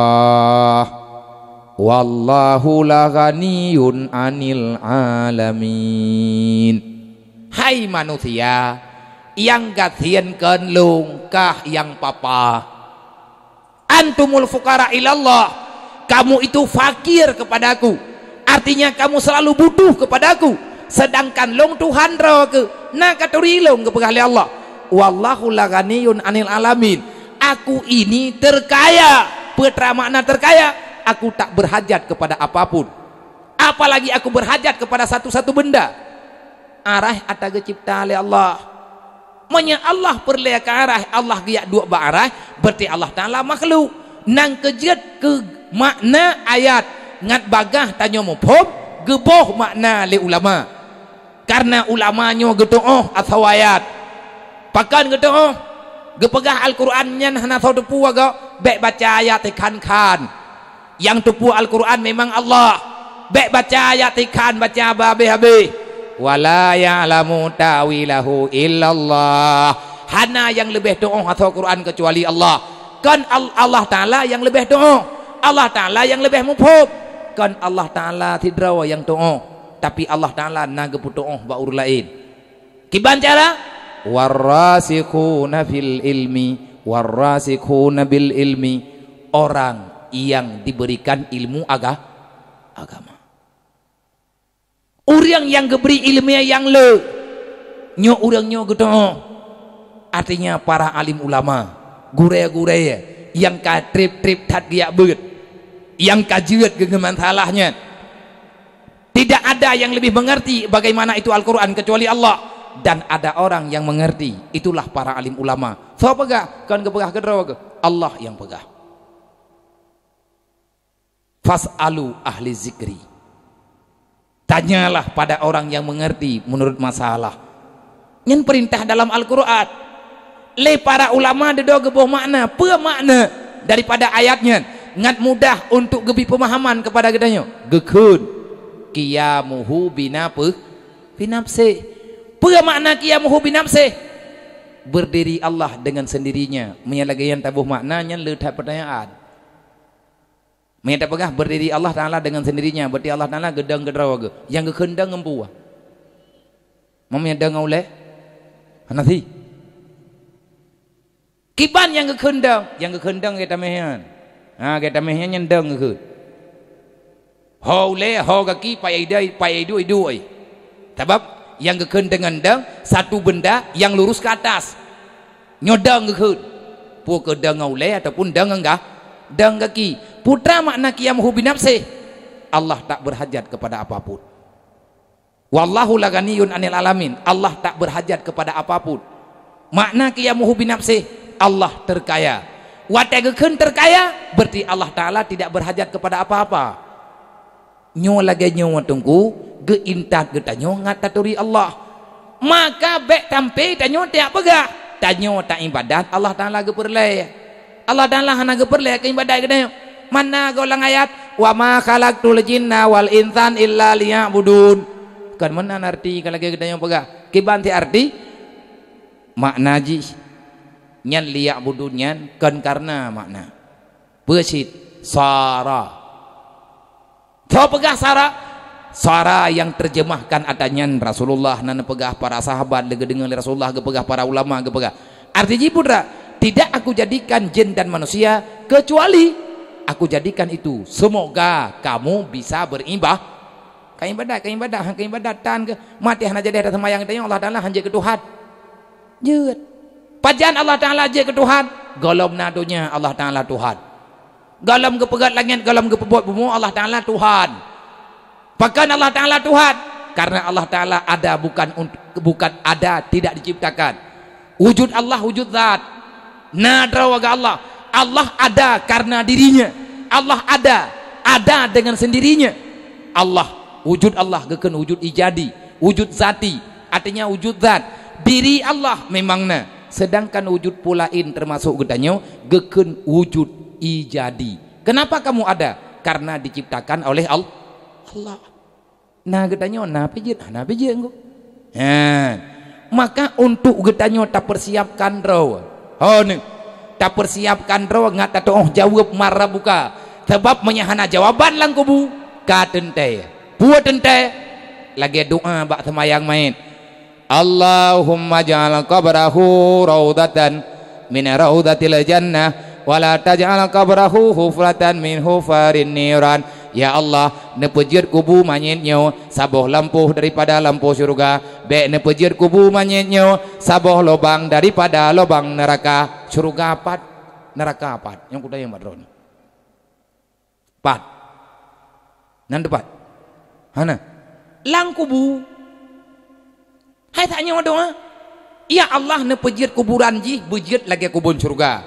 wallahu la ghaniyun anil alamin hai manusia yang gatienkeun lungkah yang papa antumul fuqara ilallah kamu itu fakir kepadaku artinya kamu selalu butuh kepadaku sedangkan long Tuhan roke na katuri long kepada Allah wallahu la ghaniyun anil alamin aku ini terkaya putra makna terkaya aku tak berhajat kepada apapun apalagi aku berhajat kepada satu-satu benda arah ataga cipta oleh Allah menya Allah perlihat ke arah Allah giat dua arah berarti Allah Ta'ala makhluk nang kejet ke makna ayat ngat bagah tanya muphob geboh makna le ulama karena ulamanya gedoh atau ayat pakan gedoh gepegah Al-Quran nyan hana tau tepu aga bek baca ayat ikan yang tepu Al-Quran memang Allah bek baca ayat ikan baca babe wala ya'lamu ta'wilahu illallah hana yang lebih doa atau Quran kecuali Allah kan Allah Ta'ala yang lebih doa Allah Ta'ala yang lebih mufhum kan Allah Ta'ala tidrawa yang doa tapi Allah Ta'ala naga putoh baur lain kiban cara warasikhuna fil ilmi warasikhuna bil ilmi orang yang diberikan ilmu agama orang yang diberi ilmiah yang le nyo orang nyo gitu artinya para alim ulama gure-gure yang ka trip-trip tat giak beut yang kajiat gegeman salahnya tidak ada yang lebih mengerti bagaimana itu Al-Quran kecuali Allah dan ada orang yang mengerti itulah para alim ulama so pegah kan kepegah kedrawa Allah yang pegah fas'alu ahli zikri tanyalah pada orang yang mengerti menurut masalah yang perintah dalam Al-Quran le para ulama dedo geboh makna pe makna daripada ayatnya ngat mudah untuk gebi pemahaman kepada gedanya gekun qiyamuhu binafsi pe makna qiyamuhu binafsi berdiri Allah dengan sendirinya menyalagayan tabuh maknanya letak pertanyaan menyata pegah berdiri Allah Ta'ala dengan sendirinya berarti Allah Ta'ala gedang gedrawa yang gekendang ngempuah mamanya dang oleh hanasi kiban yang gekendang kita mehan kita mehan nyendang ke ho le ho kaki pai idai pai idui sebab yang geken dengan deng satu benda yang lurus ke atas nyodang geken pu ke deng ngaulai ataupun deng enggak deng kaki putra makna qiyamuhu binafsih Allah tak berhajat kepada apapun. Wallahu la ghaniyun 'anil alamin. Allah tak berhajat kepada apapun. Makna qiyamuhu binafsih Allah terkaya. Watagekeun terkaya berarti Allah taala tidak berhajat kepada apa-apa. Nyo lagi nyo tunggu geintat getanyo ngataturi Allah. Maka bek tampe tanyo tiap pegah. Tanyo tak ibadat Allah taala geperleh. Allah taala hana geperleh ke ibadat getanyo. Mana golang ayat wa ma khalaqtul jinna wal insan illa liya'budun. Kan mana arti kalau getanyo pegah. Kibanti arti makna ji nyan liya'budun nyan kan karena makna besit sara tau pegah sara yang terjemahkan adanya Rasulullah nana pegah para sahabat lega dengan Rasulullah ge pegah para ulama ge pegah arti ji putra tidak aku jadikan jin dan manusia kecuali aku jadikan itu semoga kamu bisa beribadah keibadatan ke mati hana jadi ada semayang tanya Allah Taala hanya ke Tuhan jeut pajan Allah Taala je ke Tuhan golom nadunya Allah Taala Tuhan golom ke pegat langit golom ke pebot bumi Allah Taala Tuhan pakan Allah Taala Tuhan karena Allah Taala ada bukan ada tidak diciptakan wujud Allah wujud zat nadra wa Allah Allah ada karena dirinya Allah ada dengan sendirinya Allah wujud Allah geken wujud ijadi wujud zati artinya wujud zat diri Allah memangna sedangkan wujud pulain termasuk gedanyo geken wujud ijadi kenapa kamu ada karena diciptakan oleh Allah nah gedanyo na pijit engko maka untuk gedanyo tak persiapkan raw nih tak persiapkan raw ngat oh jawab marah buka sebab menyahana jawaban lang kubu katente buat tente lagi doa bak semayang main Allahumma ja'al qabrahu raudatan min raudatil jannah wa la taj'al qabrahu hufratan min hufarin niran ya Allah nepejir kubu manyitnyo saboh lampuh daripada lampu surga be nepejir kubu manyitnyo saboh lobang daripada lobang neraka surga apat neraka apat yang kuda yang madron pat nan depat hana lang kubu hai tanya doa ya Allah ne pejit kuburan ji bejit lagi kubun surga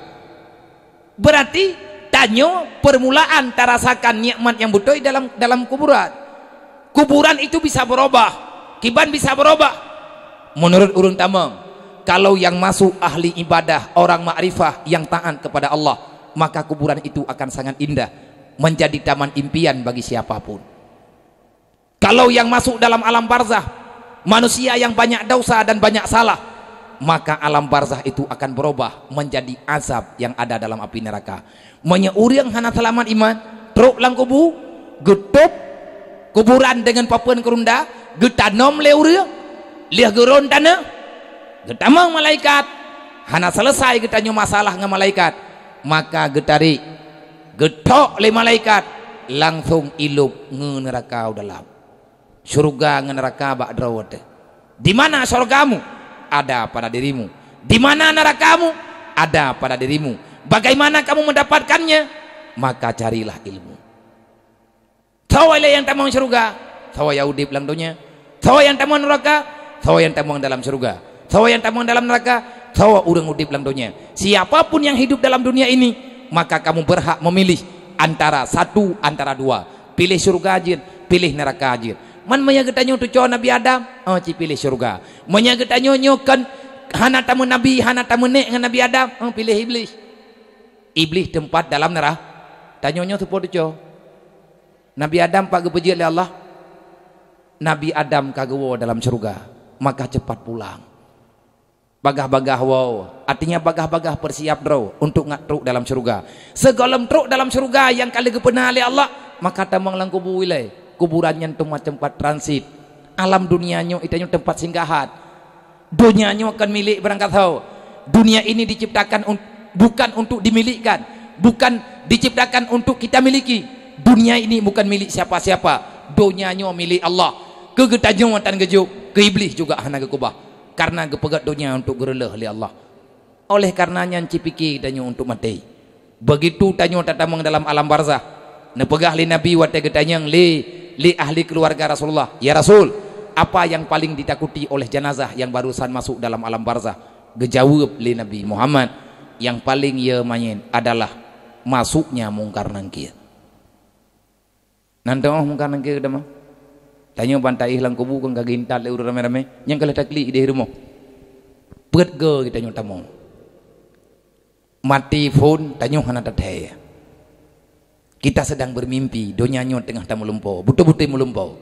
berarti tanyo permulaan tarasakan nikmat yang betul dalam kuburan itu bisa berubah kiban bisa berubah menurut urun tamang kalau yang masuk ahli ibadah orang ma'rifah yang taat kepada Allah maka kuburan itu akan sangat indah menjadi taman impian bagi siapapun kalau yang masuk dalam alam barzah manusia yang banyak dosa dan banyak salah maka alam barzah itu akan berubah menjadi azab yang ada dalam api neraka menyeuriang hana selamat iman truk lang kubu getup kuburan dengan papuan kerunda getanom leuriang liah geron tanah getamang malaikat hana selesai getanyo masalah ngan malaikat maka getari getok le malaikat langsung ilup nge neraka dalam surga ngan neraka bak drawat di mana surgamu ada pada dirimu di mana nerakamu ada pada dirimu bagaimana kamu mendapatkannya maka carilah ilmu tahu yang tamang surga tahu Yahudi bilang dunia tahu yang tamang neraka tahu yang tamang dalam surga tahu yang tamang dalam neraka tahu urang udip dalam dunia siapapun yang hidup dalam dunia ini maka kamu berhak memilih antara satu antara dua pilih surga aja pilih neraka aja man menyagetanyo tu cowok Nabi Adam oh ci pilih surga menyagetanyo nyokan hana tamu Nabi hana tamu nek dengan Nabi Adam oh pilih iblis tempat dalam neraka tanyonyo tu po tu cowok Nabi Adam pak gepeji oleh Allah Nabi Adam kagewo dalam surga maka cepat pulang bagah-bagah wow artinya bagah-bagah persiap draw untuk ngatruk dalam surga segolem truk dalam surga yang kali gepena oleh Allah maka tamang lang kubu wilai kuburannya tempat transit alam dunianya itu tempat singgahan dunianya akan milik berangkat tahu dunia ini diciptakan bukan untuk dimilikkan bukan diciptakan untuk kita miliki dunia ini bukan milik siapa-siapa dunianya milik Allah kegetanyo tan gejuk ke iblis juga hana ke kubah karena gepegat dunia untuk gerelah oleh Allah. Oleh karenanya cipiki tanya untuk mati. Begitu tanya tatamang dalam alam barzah. Nepegah li Nabi wate getanyang li ahli keluarga Rasulullah. Ya Rasul, apa yang paling ditakuti oleh jenazah yang barusan masuk dalam alam barzah? Gejawab li Nabi Muhammad, yang paling ia main adalah masuknya mungkar nangkir. Nanti mungkar nangkir dah mah. Tanya bantai hilang kubu kan kagak intat le rame-rame. Yang kalau takli di rumah. Pet ge kita nyota mau. Mati pun tanya hana tataya. Kita sedang bermimpi, dunia nyot tengah tamu lumpau, butuh-butuh melumpau.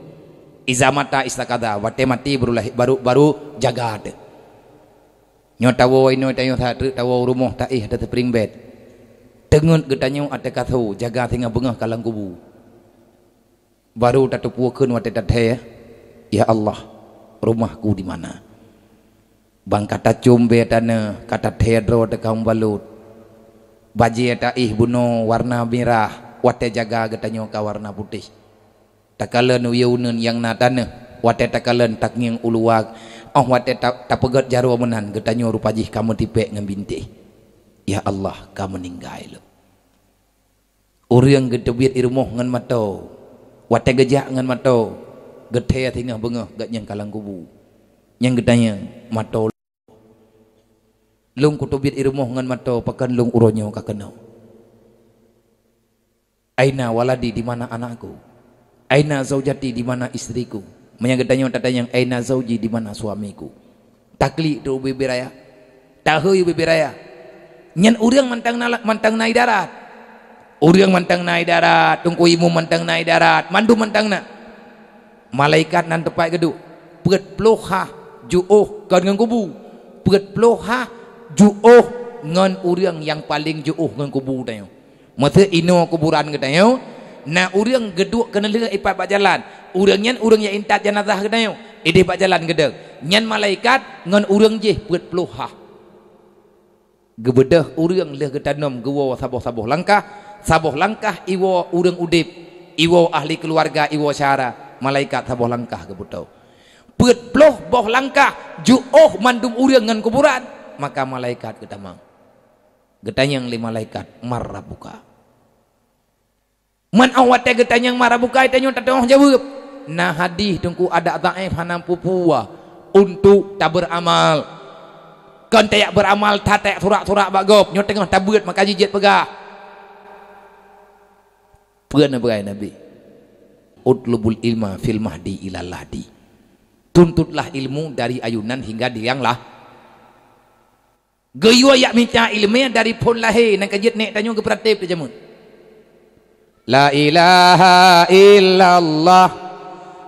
Iza mata istakada, wate mati baru jaga ada. Nyot tawo ino tayo tawo rumah taih ada tepring bed. Tengut getanyo ada katau jaga tinggal bengah kalang kubu. Baru tatupuakeun wate tataya. Ya Allah, rumahku di mana? Bang kata cumbe tanah, kata teadro te kaum balut. Baji taih buno warna merah. Wate jaga getanyo ka warna putih. Takalen uyeuneun yang na tanah. Wate takalen tak nging uluwag. Oh wate tapegat jarwa menan getanyo rupajih kamu tipe ngan binti. Ya Allah, kamu ninggai lo. Urang gedebit irmoh ngan mato. Wate gejak ngan mato. Gethea tingah bengah gat nyang kalang kubu. Yang getanya mato. Lung kutubit irmoh ngan mato pakan lung uronyo ka kenau. Aina waladi di mana anakku? Aina zaujati di mana istriku? Menyagetanya tatanya aina zauji di mana suamiku? Takli tu bibiraya. Tahu bibiraya. Nyan urang mantang naik darat. Urang mantang naik darat, tungku imu mantang naik darat, mandu mantang na. Malaikat nan tepai gedu. Peut ploha juuh kan ngan kubu. Peut ploha juuh ngan urang yang paling juuh ngan kubu tayo. Masa ino kuburan katanya, na urang geduk kena lega ipat pak jalan. Urang nyan urang yang intat jenazah katanya, ide pak jalan gedek. Nyan malaikat ngan urang je peut ploha. Gebedah urang leh getanam gewo saboh-saboh langkah iwo urang udip, iwo ahli keluarga, iwo syara, malaikat saboh langkah gebutau. Peut ploh boh langkah juoh mandum urang ngan kuburan, maka malaikat getamang. Getanyang li malaikat marabuka. Man awat getanyang marabuka itanya tatong jawab. Nah hadis tungku ada dhaif hanam pupua untuk tak beramal. Kan tak beramal tatek surak-surak bagop nyo tengah tabeut maka jijet pegah. Peuna berai Nabi. Utlubul ilma fil mahdi ilal lahdi. Tuntutlah ilmu dari ayunan hingga diang lah. Gayua yak minta ilmu dari pun lahir nak kajet nek tanyo ke pratip dia jamun. La ilaha illallah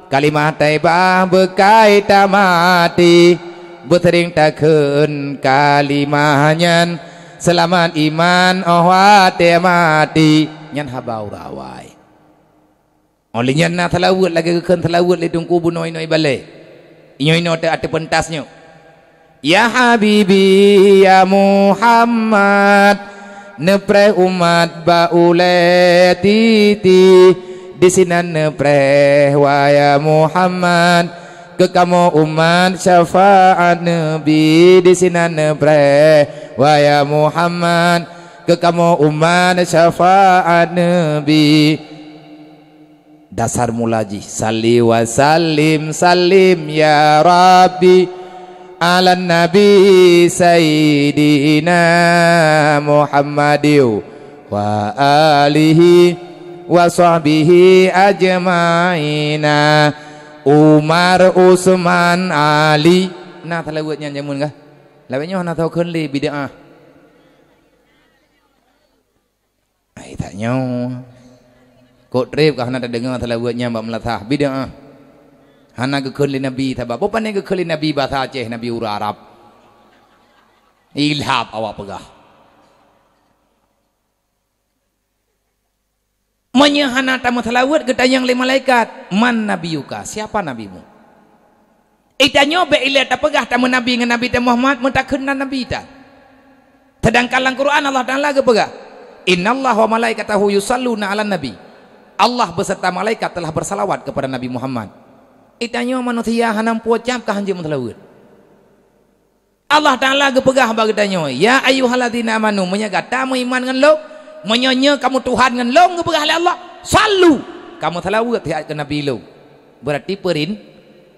kalimah taibah bekai tamati betering takun kalimahnya selamat iman ohwate mati nyan habau rawai. Oleh nyan na talawut lagi keun talawut le tungku bunoi-noi balik. Inyo te ate pentasnyo. Ya Habibi ya Muhammad nepre umat baule titi di sini nepre wa ya Muhammad ke kamu umat syafaat Nabi di sini nepre wa ya Muhammad ke kamu umat syafaat Nabi. Dasar mulaji salli wa sallim ya Rabbi ala nabi sayyidina Muhammadiyu wa alihi wa sahbihi ajmaina Umar Usman Ali. Nah talawatnya jamun kah? Lawatnya nak tahu kan li bid'ah. Ai tanya. Kok trip kah nak dengar talawatnya mbak melatah bid'ah. Hana kekelin Nabi tabak. Apa ni kekelin Nabi bahasa Aceh, Nabi Ura Arab. Ilhab awak pegah. Menyahana tamu talawat getayang le malaikat. Man nabiyuka? Siapa nabimu? Itanya be ile ta pegah tamu Nabi dengan Nabi Muhammad mentakeun Nabi ta. Sedangkan dalam Quran Allah Taala ke pegah. Innallaha wa malaikatahu yusalluna 'alan nabi. Allah beserta malaikat telah bersalawat kepada Nabi Muhammad. Itanya manusia hanam puacap kah hanje mentelawut. Allah Ta'ala gepegah bagi tanya, ya ayyuhalladzina amanu, menyagata iman dengan lo, menyonya kamu Tuhan dengan lo, gepegah oleh Allah, salu kamu telawut tiap ke Nabi lo. Berarti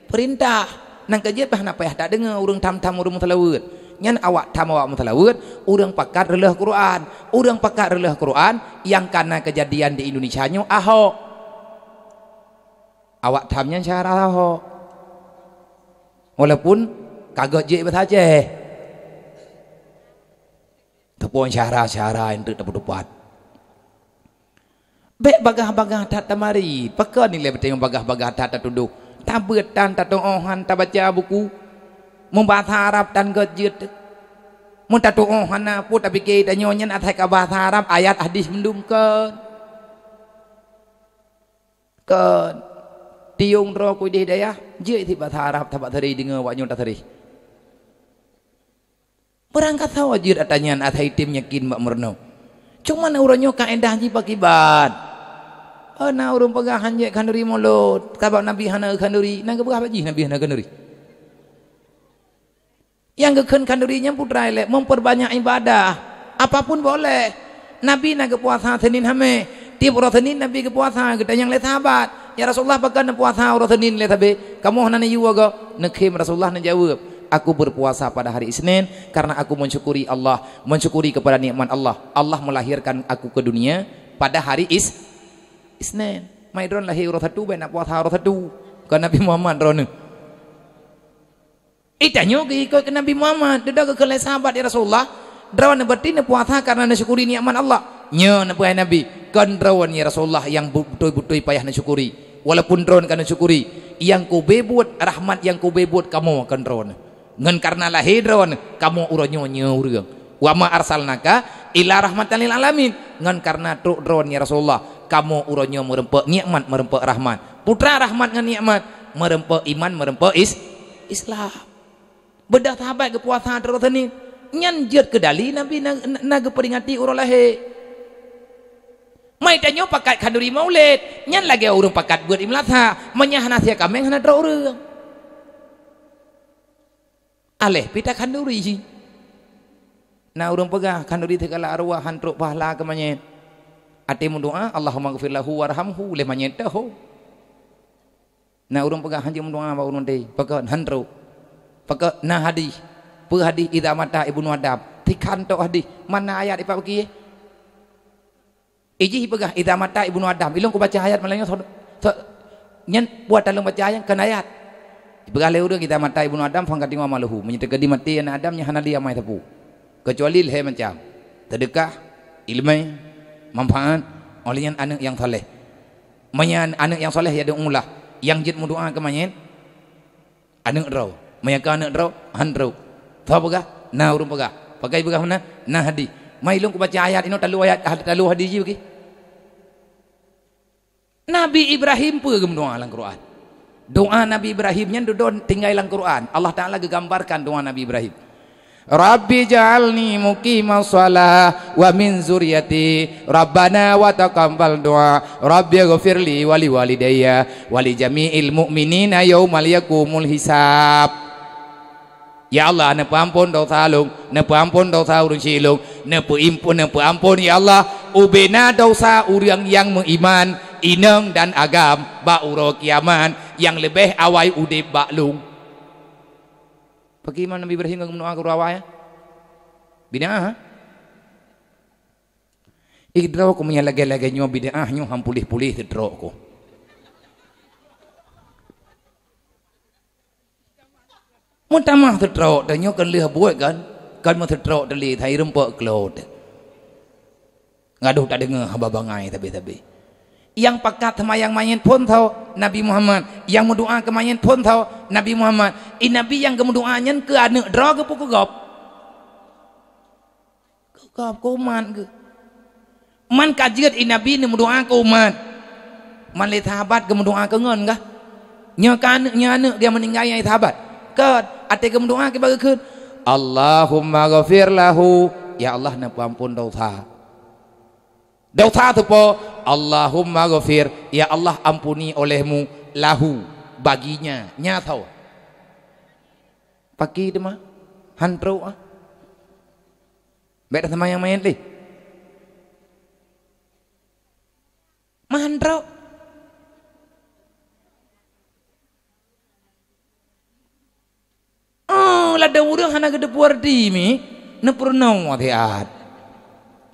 perintah. Nang kejut bah nak payah tak dengar urang tam-tam urang telawut. Nyan awak tam awak telawut, urang pakat relah Quran. Urang pakat relah Quran yang karena kejadian di Indonesia nyo Ahok. Awak tamnya cara Ahok. Walaupun kagak je bersaja. Tepung cara-cara yang terdapat. Bek bagah-bagah tak tamari. Pakai ni lebih tengok bagah-bagah tak tuduh. Tak bertan, tak doahan, tak baca buku. Membaca Arab dan gejut. Mun tak doahan apa tak fikir dan nyonya atai ka bahasa Arab ayat hadis mendum kan. Kan. Tiung ro ku di hidayah. Je ti bahasa Arab tak teri dengar wak nyon tak teri. Berangkat tahu ajir atanya atai tim yakin mak merno. Cuma na uranyo kaedah ji pakibat. Na urang pegahan je kanduri mulut. Kabak Nabi hana kanduri, nang berapa ji Nabi hana kanduri. Yang geken kandurinya putra elek memperbanyak ibadah. Apapun boleh. Nabi nak puasa Senin hame. Tiap orang Senin Nabi ke puasa kita yang le sahabat. Ya Rasulullah bahkan puasa orang Senin le tabe. Kamu hana ni juga nekim Rasulullah nak jawab. Aku berpuasa pada hari Isnin karena aku mensyukuri Allah, mensyukuri kepada nikmat Allah. Allah melahirkan aku ke dunia pada hari Isnin. Maidron lahir orang satu, nak puasa orang satu. Ke Nabi Muhammad rona. Itanya ikut ke Nabi Muhammad, dia ke kelai sahabat ya Rasulullah. Drawan berarti nak puasa karena nak syukuri nikmat Allah. Nya nak puasa Nabi. Kan drawan ya Rasulullah yang betul-betul payah nak syukuri. Walaupun drawan kan syukuri, yang ku bebut rahmat yang ku bebut kamu akan drawan. Ngan karena lahir drawan kamu uranyo urang. Wa ma arsalnaka ila rahmatan lil alamin. Ngan karena truk drawan ya Rasulullah kamu uranyo merempe nikmat merempe rahmat. Putra rahmat ngan nikmat merempe iman merempe Islam. Bedah sahabat ke puasa terus ni. Nyan jet kedali Nabi nak peringati urang lahir. Mai tanyo pakat kanduri maulid. Nyan lagi urang pakat buat imlatha. Menyah nasihat kami hana dra urang. Aleh pita kanduri ji. Na urang pegah kanduri tegala arwah hantruk pahala ke manyet. Ate mun doa Allahumma ghfir lahu warhamhu le manyet tahu. Na urang pegah hanji mun doa ba urang teh pegah hantruk. Pegah na hadis. Pe hadis idza mata ibnu Adam. Tikan tok hadis. Mana ayat ipak bagi? Iji pegah idza mata ibnu Adam. Ilung ku baca ayat malanya nyen buat dalam baca ayat kan ayat. Bergalai urang kita mata ibnu Adam fangkat tinggal maluhu. Menyertegadi mati anak Adam yang hana dia mai tapu. Kecuali leh macam sedekah, ilmu, manfaat oleh anak yang soleh. Menyan anak yang soleh ya ulah. Yang jid doa ke manyen anak rau. Mayaka anak rau hanrau. Tahu pegah? Na urang pegah. Pakai pegah mana? Na hadis. Mai long ku baca ayat ini talu ayat talu hadis ji bagi. Nabi Ibrahim pun doa dalam Quran. Doa Nabi Ibrahimnya duduk tinggal dalam Quran. Allah Ta'ala gambarkan doa Nabi Ibrahim. Rabbi ja'alni muqimas shalah wa min zuriyati Rabbana wa taqabbal du'a Rabbi ghafirli wa li walidayya wa li jami'il mu'minina yaumal yaqumul hisab. Ya Allah, napa ampun dosa lung, napa ampun dosa urang silung, napa ampun ya Allah ubena dosa urang yang mengiman inang dan agam ba'uro kiaman yang lebih awai udib baklung. Bagaimana Nabi Ibrahim mendoa ke rawaya? Bid'ah. Idraw ko manya lagay-lagay nyo bid'ah nyo hampulih-pulih idraw ko. Muntamah idraw dan nyo kan liha buat kan mo idraw dali thai rempok klod. Ngaduh tak dengar haba bangai tapi. Yang pakat semayang mayat pun tahu Nabi Muhammad, yang mendoa ke mayat pun tahu Nabi Muhammad. Nabi yang kemendoanya ke anak dra ke pukul gop kuman ke man kajiat Nabi ni mendoa ke umat man le sahabat ke mendoa ke ngon kah nya anak dia meninggal yang sahabat ke ate ke mendoa ke bagi ke Allahumma ghafir lahu ya Allah napa ampun dosa tu po Allahumma ghafir ya Allah ampuni olehmu lahu baginya nya tahu pagi tu mah hantro baik dah sama yang main li mah hantro lada urang hana gede puardi mi ne purnau atiat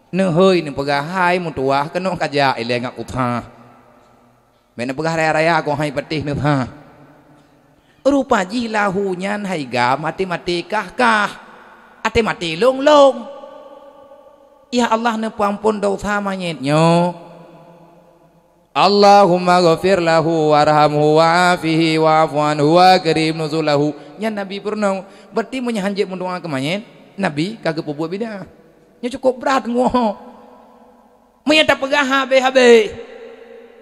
ne heuy ne pegahai mutuah keno kaja ile ngak utha men pegah raya ko hai patih ne ha rupa jilahu nyan hai ga mati kah ate mati long ya Allah ne pampun dosa manyet nyo Allahumma ghafir lahu warhamhu wa'afihi wa'fu anhu wa karim nuzulahu nyan nabi purnau berarti menyanjek mendoa ke manyet nabi kagak buat bidah nya cukup berat ngoh menyata pegah habe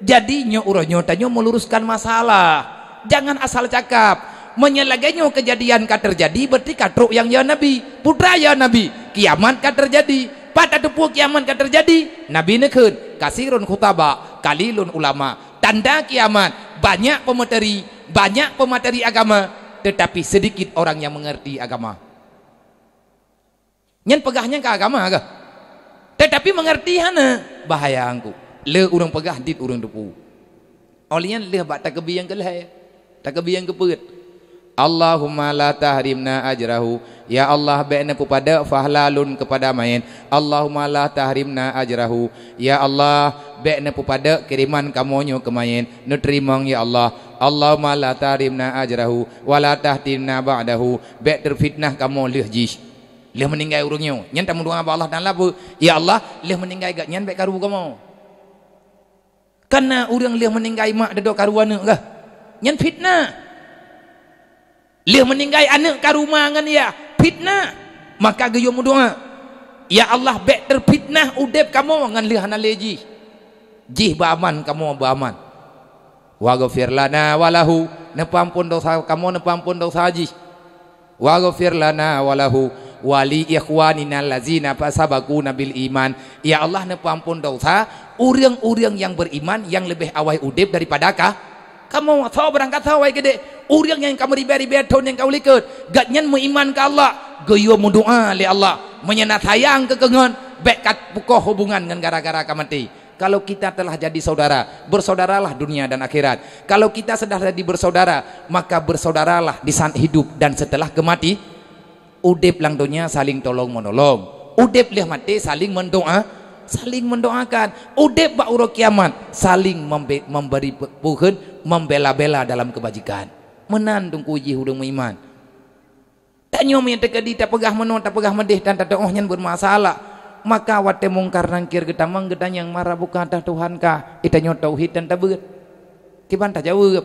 jadinya uronyo tanyo meluruskan masalah jangan asal cakap menyelagainya kejadian ka terjadi berarti katruk yang ya nabi putra ya nabi kiamat ka terjadi pada depu kiamat ka terjadi nabi nekeun kasirun khutaba kalilun ulama tanda kiamat banyak pemateri agama tetapi sedikit orang yang mengerti agama nyen pegahnya ke agama ke tetapi mengerti hana bahaya angku le urang pegah dit urang depu olian le bak takbi yang kelai takbi yang kepeut Allahumma la tahrimna ajrahu ya Allah baikna kepada fahlalun kepada main Allahumma la tahrimna ajrahu ya Allah baikna kepada kiriman kamonyo ke main nu terimang ya Allah Allahumma la tahrimna ajrahu wa la tahtimna ba'dahu baik terfitnah kamu leh jis leh meninggal urangnya nyen tamu doa Allah Taala apa ya Allah leh meninggal gak nyen baik karu kamu karena urang leh meninggal mak dedok karuana kah nyen fitnah leh meninggal anak ka rumah ngan ya fitnah maka geyo doa ya Allah baik terfitnah udep kamu ngan leh hana leji jih baaman kamu baaman wa ghafir lana walahu nepampun dosa kamu nepampun dosa jih wa ghafir lana walahu wali ikhwanina allazina fasabaquna bil iman ya Allah nepampun dosa urang-urang yang beriman yang lebih awal udep daripada kamu tahu berangkat tahu gede urang yang kamu ribe tahun yang kau liket gak nyen iman ke Allah geyo doa li Allah menyenat sayang kekengan bekat pukoh hubungan dengan gara-gara kamati kalau kita telah jadi saudara bersaudaralah dunia dan akhirat kalau kita sudah jadi bersaudara maka bersaudaralah di saat hidup dan setelah kemati udep lang dunia saling tolong menolong udep leh mati saling mendoakan udep ba uro kiamat saling memberi pukeun membela-bela dalam kebajikan menan tungku uji hudung iman tanyo me tekedi tak pegah menon tak pegah medih dan tak oh nyen bermasalah maka wate mungkar nangkir getamang gedang yang marah bukan tah Tuhan kah itanyo tauhid dan tabeut kiban tak jawab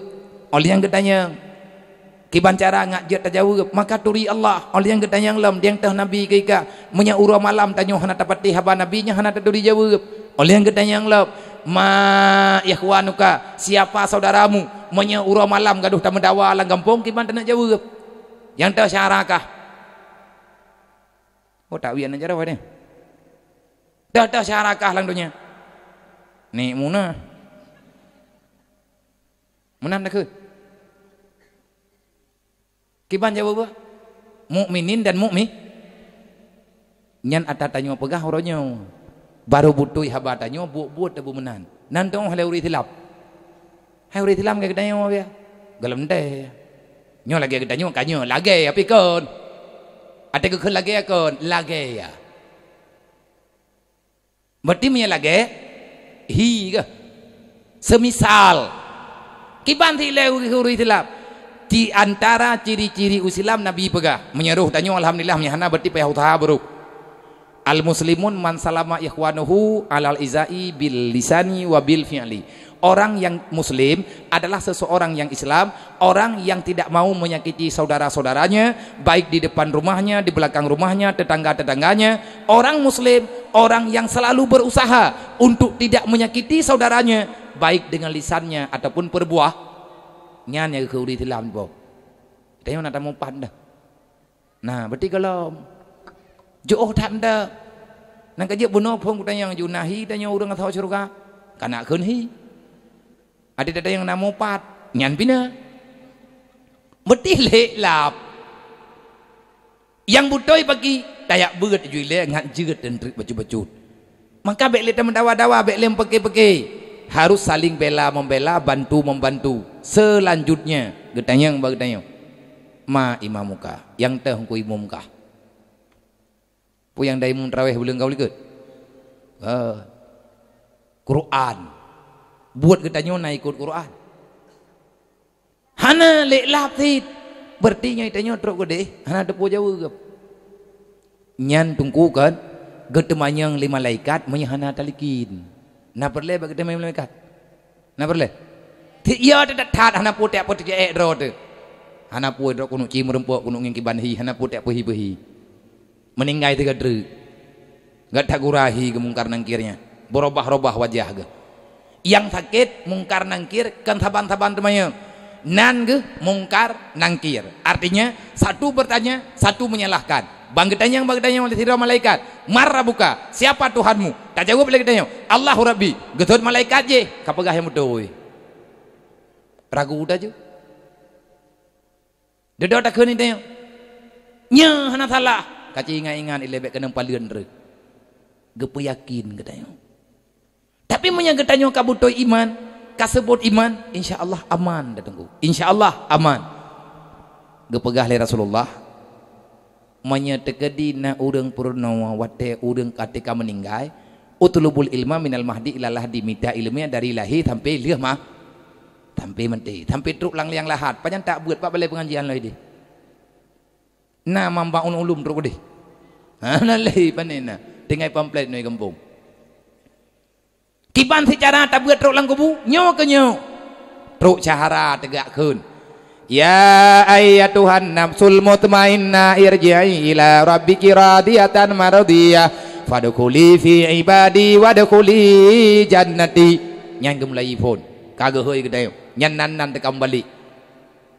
oleh yang gedanya kiban cara ngajak tak jawab maka turi Allah oleh yang gedanya lem yang tah nabi keika menya ura malam tanyo hana tapati haba nabinya hana turi jawab oleh yang gedanya lem ma ikhwanuka siapa saudaramu menya ura malam gaduh ta mendawa lang gampong kiban tak nak jawab yang tah syarakah oh tak wian aja rawat ni dah syarakah lang dunia ni munah munam dah ke kiban jawab apa mukminin dan mukmin nyan atatanyo pegah oronyo baru butui habatanyo buat tebu menan nantong haleuri tilap hauri tilam ke kedanyo ya galam teh nyo lagi kedanyo kanyo lagi api kon ate ke lagi kon lagi ya berarti punya lagi hi ke semisal kiban haleuri tilap di antara ciri-ciri Islam Nabi pegah menyeruh tanyo alhamdulillah menyahana berarti payah usaha buruk al muslimun man salama ikhwanuhu alal izai bil lisani wa bil fi'li orang yang muslim adalah seseorang yang Islam orang yang tidak mau menyakiti saudara-saudaranya baik di depan rumahnya di belakang rumahnya tetangga-tetangganya orang muslim orang yang selalu berusaha untuk tidak menyakiti saudaranya baik dengan lisannya ataupun perbuah nyan yang kau di dalam bo, dia nak tamu panda. Nah, berarti kalau jauh tak ada, nak kerja bunuh pun kita yang junahi, dan yang orang tahu surga, kanak kunhi. Ada yang namu pat, nyan pina, mesti lek lap yang butoi bagi dayak beut jui le ngat jeut dan trik baju-baju maka bek le teman dawa-dawa bek le peke-peke harus saling bela membela bantu membantu selanjutnya getanyang bagetanyang ma imamuka yang teh ku imamkah pu yang dai mun tarawih bulan kau liket Quran buat getanyang na ikut Quran hana lek lap tit berarti nyai tanya truk gede hana depo Jawa ke nyan tungku kan getemanyang lima malaikat menyahana talikin na perle bagi temai malaikat na perle ti iya tak tat hana putek putek ro tu hana pu ro kunu ci merempok kunu ngin kibanhi hana putek pehi meninggai tiga dru gak tagurahi ke mungkar nangkirnya berubah-ubah wajah ke yang sakit mungkar nangkir kan taban-taban temanya nan ke mungkar nangkir artinya satu bertanya satu menyalahkan bang getanyang oleh tiga malaikat marah buka siapa Tuhanmu tak jawab lagi getanyang Allahu Rabbi getut malaikat je kapagah yang mudoi ragu udah je dedok tak kena tanya nya hana salah kaci ingat-ingat ilebek kena palian re gepe yakin getanyang tapi munya getanyang kabutoi iman kasebut iman insyaallah aman datangku insyaallah aman gepegah le Rasulullah menyetekedi na urang purnawa wate urang ketika meninggal utulubul ilma minal mahdi ilalah dimita ilmunya dari lahir sampai liah mah sampai menti sampai truk lang liang lahat panjang tak buat pak balai pengajian lah ini na mambaun ulum truk deh ana leh panena dengai pamflet noi kampung kiban secara tak buat truk lang kubu nyo ke nyo truk cahara tegak kun ya ayyatuhan nafsul mutmainnah irji'i ila rabbiki radiyatan maradiyah fadkhuli fi ibadi wadkhuli jannati nyan ke mulai phone kagak hoi ke dayo nyan nan te kembali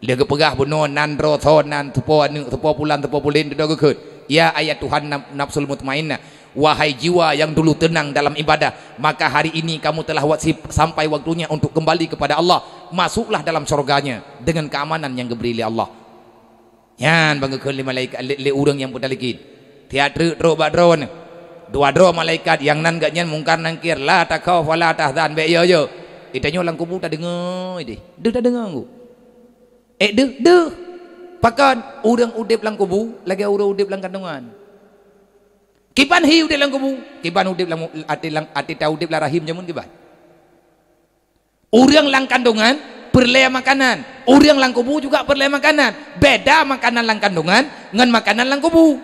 dia ke pegah buno nan ro thon nan tepo anu tepo pulan tepo pulin do ke ya ayyatuhan nafsul mutmainnah wahai jiwa yang dulu tenang dalam ibadah maka hari ini kamu telah sampai waktunya untuk kembali kepada Allah masuklah dalam surganya dengan keamanan yang diberi oleh Allah yan bangkeun lima malaikat le urang yang putalikin teatre tro badron dua dro malaikat yang nan gak nyan mungkar nangkir la takau wala tahzan be yo itanyo lang kubu tak dengar ide deu tak dengar ku deu pakan urang udip lang kubu lagi urang udip lang kandungan kiban hiu di dalam kubu kiban udip lang ati tahu udip lah rahim jamun kiban urang lang kandungan perlea makanan urang lang kubu juga perlea makanan beda makanan lang kandungan ngan makanan lang kubu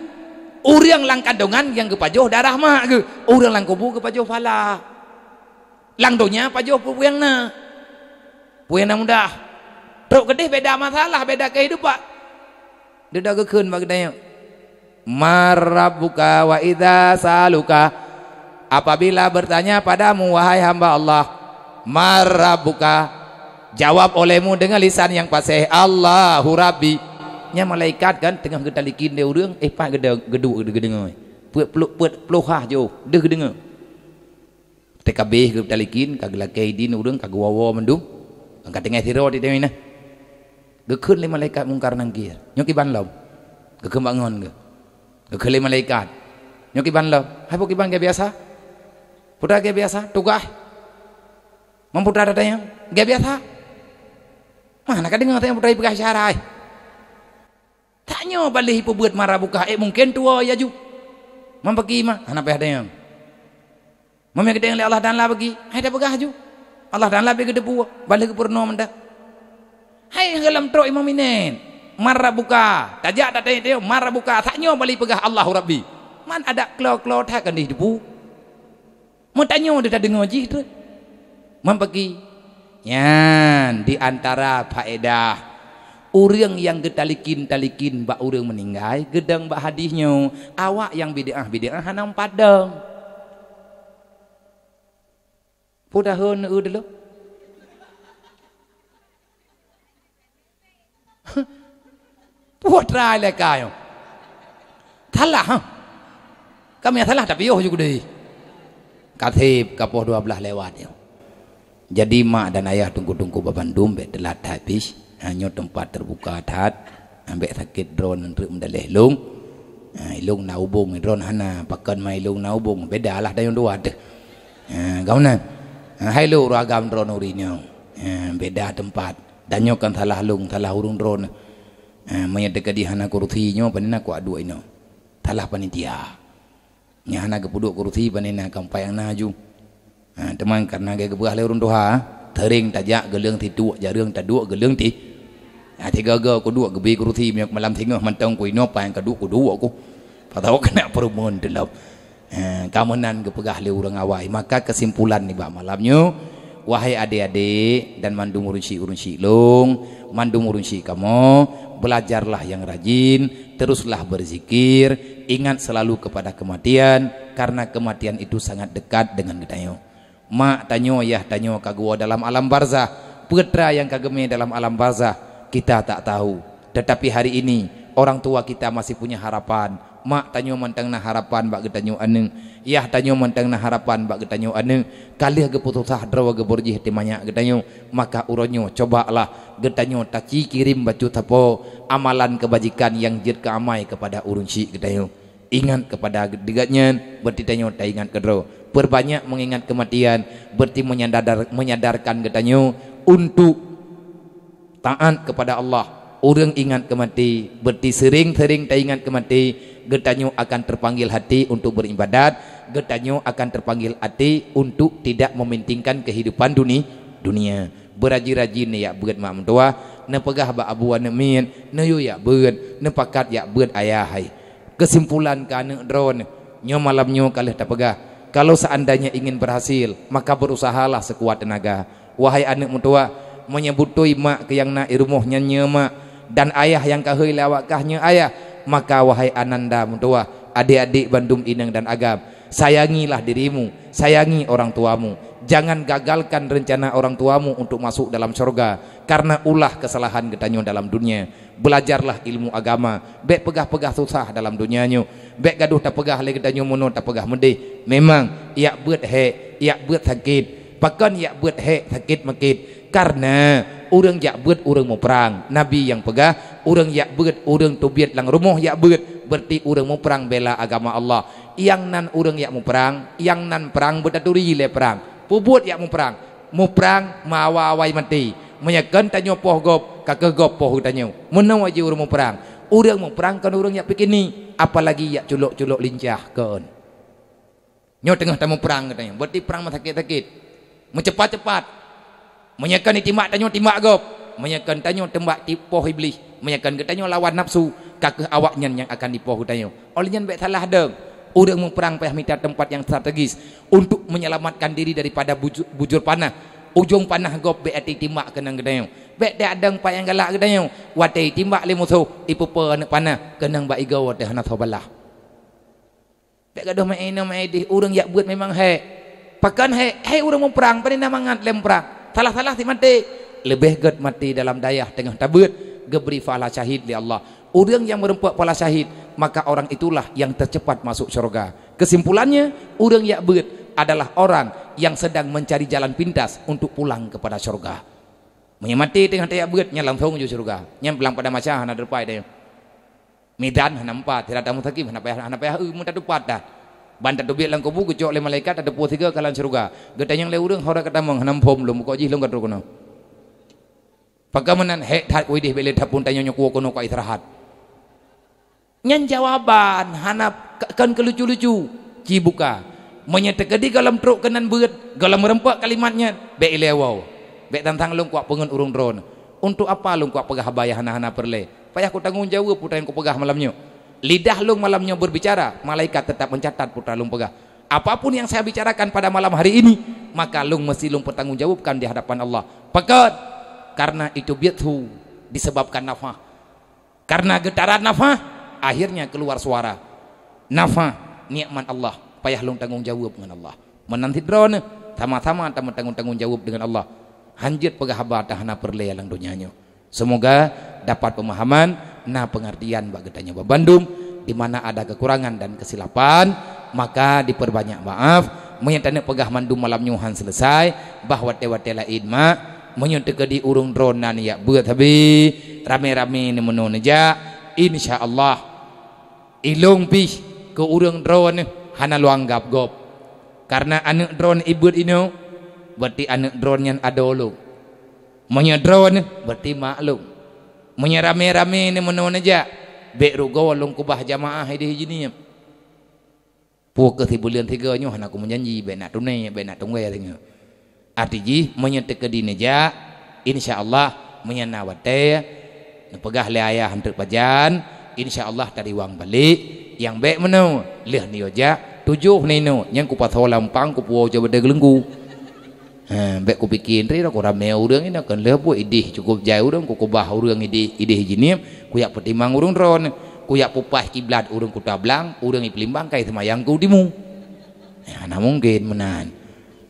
urang lang kandungan yang kepajoh darah mak ke urang lang kubu kepajoh fala lang donya pajoh puyangna mudah truk gede beda masalah beda kehidupan dedak kekeun bagdanya Marabuka wa idza saluka apabila bertanya padamu wahai hamba Allah marabuka jawab olehmu dengan lisan yang fasih Allahu Rabbi nya malaikat kan tengah gedalikin dia urang pak geduk gedengoy puet peluhah jo deuh gedengo TKB gedalikin kagelake din urang kagwawo mendung angkat tengah siro di temina gekeun le malaikat mungkar nangkir nyoki banlom gekembangon ge kekeli malaikat nyoki ban lo hai poki ban gaya biasa putra gaya biasa tugah memputra datanya gaya biasa mana kadang ngatanya putra ibegah syarai tanya balik buat marah buka mungkin tua ya ju mempegi mah anak pehadanya mami gede Allah dan lah bagi hai dah begah ju Allah dan lah bagi debu balik ke purno mendak hai dalam tro imam inen marah buka tajak tak tanya dia marah buka taknya balik pegah Allahu Rabbi man ada klo-klo tak kan di debu mau tanya dia tak dengar je tu mempegi yan di antara faedah urang yang getalikin bak urang meninggal gedang bak hadisnya awak yang bid'ah hanam padang pudahun dulu putra le kayo thalah kami thalah tapi yo juga deh katib kapoh 12 lewat yo jadi mak dan ayah tunggu-tunggu babandum be telat habis hanya tempat terbuka tat ambek sakit drone untuk mendalih long ilung na ubung drone hana pakan mai ilung na ubung beda lah dah yang dua tu kau nan hai lu ragam drone urinya beda tempat dan nyo kan salah lung salah urung drone menyedek di hana kursi nyo panina ku adu ino salah panitia nya hana kepuduk kursi panina kampai yang naju teman karena gaya kebuah le urung doha tering tajak geleng titu jarang taduk geleng ti tiga ga ku dua gebi kursi miak malam tengah mantang ku ino pa yang keduk ku dua ku patau kena perumun delap kamanan kepegah le urang awai. Maka kesimpulan ni bak malamnya, wahai adik-adik dan mandum urunsi long, mandum urunsi kamu, belajarlah yang rajin, teruslah berzikir, ingat selalu kepada kematian, karena kematian itu sangat dekat dengan kita. Mak tanyo, yah tanyo kagua dalam alam barzah, putra yang kageme dalam alam barzah, kita tak tahu. Tetapi hari ini orang tua kita masih punya harapan. Mak tanyo mantang na harapan bak getanyo aneng, yah tanyo mantang na harapan bak getanyo aneng, kalih geputusah drawa geborjih timanya getanyo, maka uronyo cobalah getanyo taci kirim baju tapo amalan kebajikan yang jid ke amai kepada urunsi getanyo. Ingat kepada digatnya, berarti tanyo tak ingat kedro. Perbanyak mengingat kematian, berarti menyadarkan getanyo untuk taat kepada Allah. Orang ingat kemati, berarti sering-sering tak ingat kemati, getanyo akan terpanggil hati untuk beribadat, getanyo akan terpanggil hati untuk tidak mementingkan kehidupan dunia. Beraji-rajin ni ya beut mak mentua, ne pegah ba abuan ne min, ne yu ya beut, ne pakat ya beut ayah hai. Kesimpulan kana drone, nyo malamnyo kalih tak pegah. Kalau seandainya ingin berhasil, maka berusahalah sekuat tenaga. Wahai anak mentua, menyebutui mak ke yang nak irumuhnya mak dan ayah yang kahoi lawak kahnya ayah, maka wahai ananda mentua, adik-adik Bandung Inang dan Agam, sayangilah dirimu, sayangi orang tuamu, jangan gagalkan rencana orang tuamu untuk masuk dalam surga karena ulah kesalahan getanyo dalam dunia. Belajarlah ilmu agama, bek pegah-pegah susah dalam dunianyo, bek gaduh tak pegah le getanyo mono tak pegah mendih. Memang ia beut he, ia beut sakit, pakan ia beut he sakit makit, karena orang yak beut orang mau perang. Nabi yang pegah orang yak beut orang tubiat lang rumah yak beut, berarti orang mau perang bela agama Allah. Yang nan orang yak mau perang, yang nan perang berdaturi le perang. Pubut yak mau perang mawawai mati. Menyakan tanyo poh gop, kakek gop poh tanyo. Menawa je orang mau perang. Orang mau perang kan orang yak pikini, apalagi yak culuk-culuk lincah kan. Nyo tengah tamu perang katanya. Berarti perang sakit-sakit. Mencepat-cepat. Menyakan timak tanyo timak gop, menyakan tanyo tembak tipoh iblis, menyakan tanyo lawan nafsu, kakeh awaknya yang akan dipoh tanyo. Olehnya baik salah deng. Urang mau perang payah minta tempat yang strategis untuk menyelamatkan diri daripada bujur panah. Ujung panah gop be ati timak kenang gedanyo. Bek dak adang payang galak gedanyo. Watai timak le musuh ipupe anak panah kenang ba iga watai hana thobalah. Bek gaduh main di urang yak buat memang he. Pakan he urang mau perang panina mangat lem perang. Salah-salah si mati, lebih ged mati dalam dayah tengah tabut, geberi fala syahid li Allah. Orang yang merempuak fala syahid, maka orang itulah yang tercepat masuk syurga. Kesimpulannya, orang yang beut adalah orang yang sedang mencari jalan pintas untuk pulang kepada syurga. Menyamati tengah dayah beut nya langsung menuju syurga. Nya pulang pada masa hana derpai dia. Medan hana empat, tidak tamu sakim hana payah muntah depat dah. Bantat dobit lang kubu gecok le malaikat ada puas tiga kalan surga. Getanyang le urang hora kata mong hanam pom lum ko ji long katro kono. Pagamanan he that widih bele tapun tanyo nyoku kono ko istirahat. Nyan jawaban hanap kan kelucu-lucu ji buka. Menyetekedi galam truk kanan beut, galam merempak kalimatnya be ilewau. Be tantang long kuak pengen urung drone. Untuk apa long kuak pegah bayah hana-hana perle? Payah ku tanggung jawab putra yang ku pegah malamnya. Lidah lung malamnya berbicara, malaikat tetap mencatat putra lung pegah. Apapun yang saya bicarakan pada malam hari ini, maka lung mesti lung bertanggungjawabkan di hadapan Allah. Pekat, karena itu biatu disebabkan nafah. Karena getaran nafah, akhirnya keluar suara. Nafah, nikmat Allah. Payah lung tanggung jawab dengan Allah. Menanti drone, sama-sama tanggung jawab dengan Allah. Hanjit pegah abad hana perle lang dunianya. Semoga dapat pemahaman. Nah pengertian bagi tanya Bandung di mana ada kekurangan dan kesilapan, maka diperbanyak maaf. Menyatakan pegah mandum malam nyuhan selesai bahwa tewa tela idma menyuntik di urung dronan ya buat habis rame-rame ni menon aja insyaallah ilung pi ke urung drone hana luanggap gop karena anak drone ibut ino berarti anak drone yang adolo menya drone berarti maklum menya rame-rame ni menon aja bek rugo walung kubah jamaah di hijini puak ke bulan 3 nyo hana aku menjanji bek nak tunai bek nak tunggu tengok artinya menyentik ke dini ja insyaallah menyenawate pegah le ayah hantar pajan insyaallah dari wang balik yang baik menu leh ni aja 7 nino yang ku patho lampang ku puo coba de gelenggu baik ku bikin ri aku rame urang ini kan leh pu idih cukup jauh urang ku kubah urang idih hijini ku yak pertimbang urang ron ku yak pupah kiblat urang ku tablang urang i pelimbang kai semayang ku dimu ana mungkin menan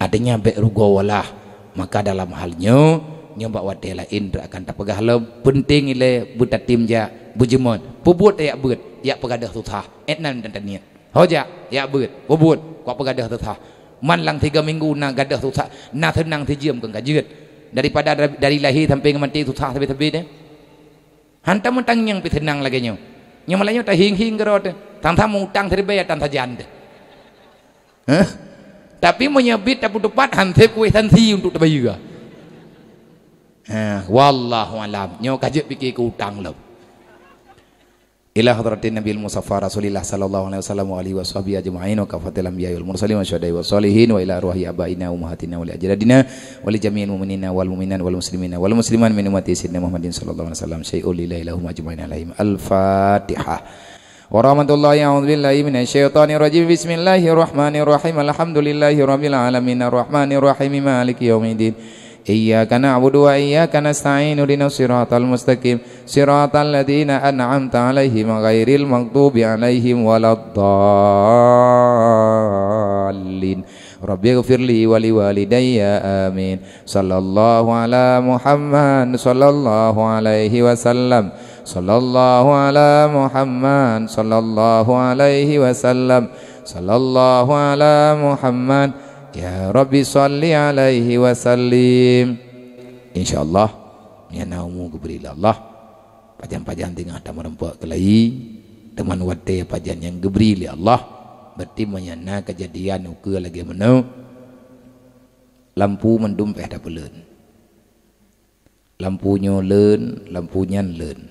adanya bek rugo walah maka dalam halnya nyoba wate lain akan tak pegah le penting ile butatim ja bujemon pubut ya beut ya pegadah tutah etnan dan tanian hoja ya beut pubut ku pegadah tutah man lang 3 minggu na gadah tutah na tenang tejiem ke gajeut daripada dari lahir sampai mati tutah tebi-tebi deh hantam mentang yang pi tenang lagi nyo nya malanya ta hing-hing gerot tang-tang utang terbe ya tan tajan deh tapi menyebut tak tepat hansip kuih tansi untuk terbaik juga wallahu alam nyo kajik fikir ke utang lo ila hadratin nabil musaffar rasulillah sallallahu alaihi wasallam wa alihi washabihi ajma'in wa kafatil anbiya wal mursalin wa syuhada'i was salihin wa ila ruhi abaina ummahatina wa li ajdadina wa li jami'il mu'minina wal mu'minat wal muslimina wal musliman min ummati sayyidina Muhammadin sallallahu alaihi wasallam syai'ul lillahi lahum ajma'in alaihim al-fatihah warahmatullahi a'udzubillahi minasyaitonirrajim bismillahirrahmanirrahim alhamdulillahi rabbil alamin arrahmanirrahim maliki yaumiddin iyyaka na'budu wa iyyaka nasta'in ihdinas siratal mustaqim siratal ladzina an'amta 'alaihim ghairil maghdubi 'alaihim waladdallin rabbighfirli wa liwalidayya amin sallallahu ala muhammad sallallahu alaihi wasallam sallallahu ala muhammad sallallahu alaihi wasallam sallallahu ala muhammad ya rabbi salli alaihi wasallim insyaallah ya naumu geberi Allah pajan-pajan tengah tak merempak kelai teman wate pajan yang geberi li Allah berarti menyana kejadian uke lagi menau lampu mendum peh dah peleun lampunya leun lampunya leun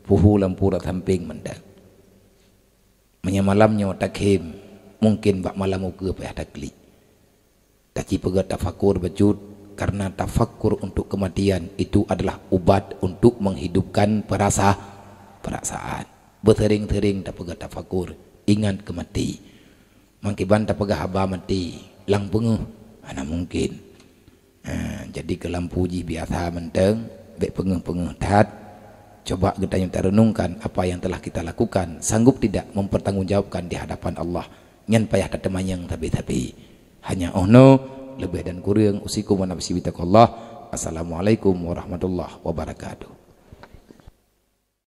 puhu lampu dak samping mendak menyamalamnya takhim mungkin bak malam uke peh dah klik taci pegat tafakur bajud karena tafakur untuk kematian itu adalah ubat untuk menghidupkan perasaan bertering-tering tak pegat tafakur ingat kemati mangkiban tak pegah haba mati lang penguh ana mungkin jadi ke lampu ji biasa menteng bek penguh-penguh tat coba kita yang renungkan apa yang telah kita lakukan sanggup tidak mempertanggungjawabkan di hadapan Allah nyan payah tatemanyang tapi hanya ono lebih dan kurang usikum wa nafsi bitaqallah. Assalamualaikum warahmatullahi wabarakatuh.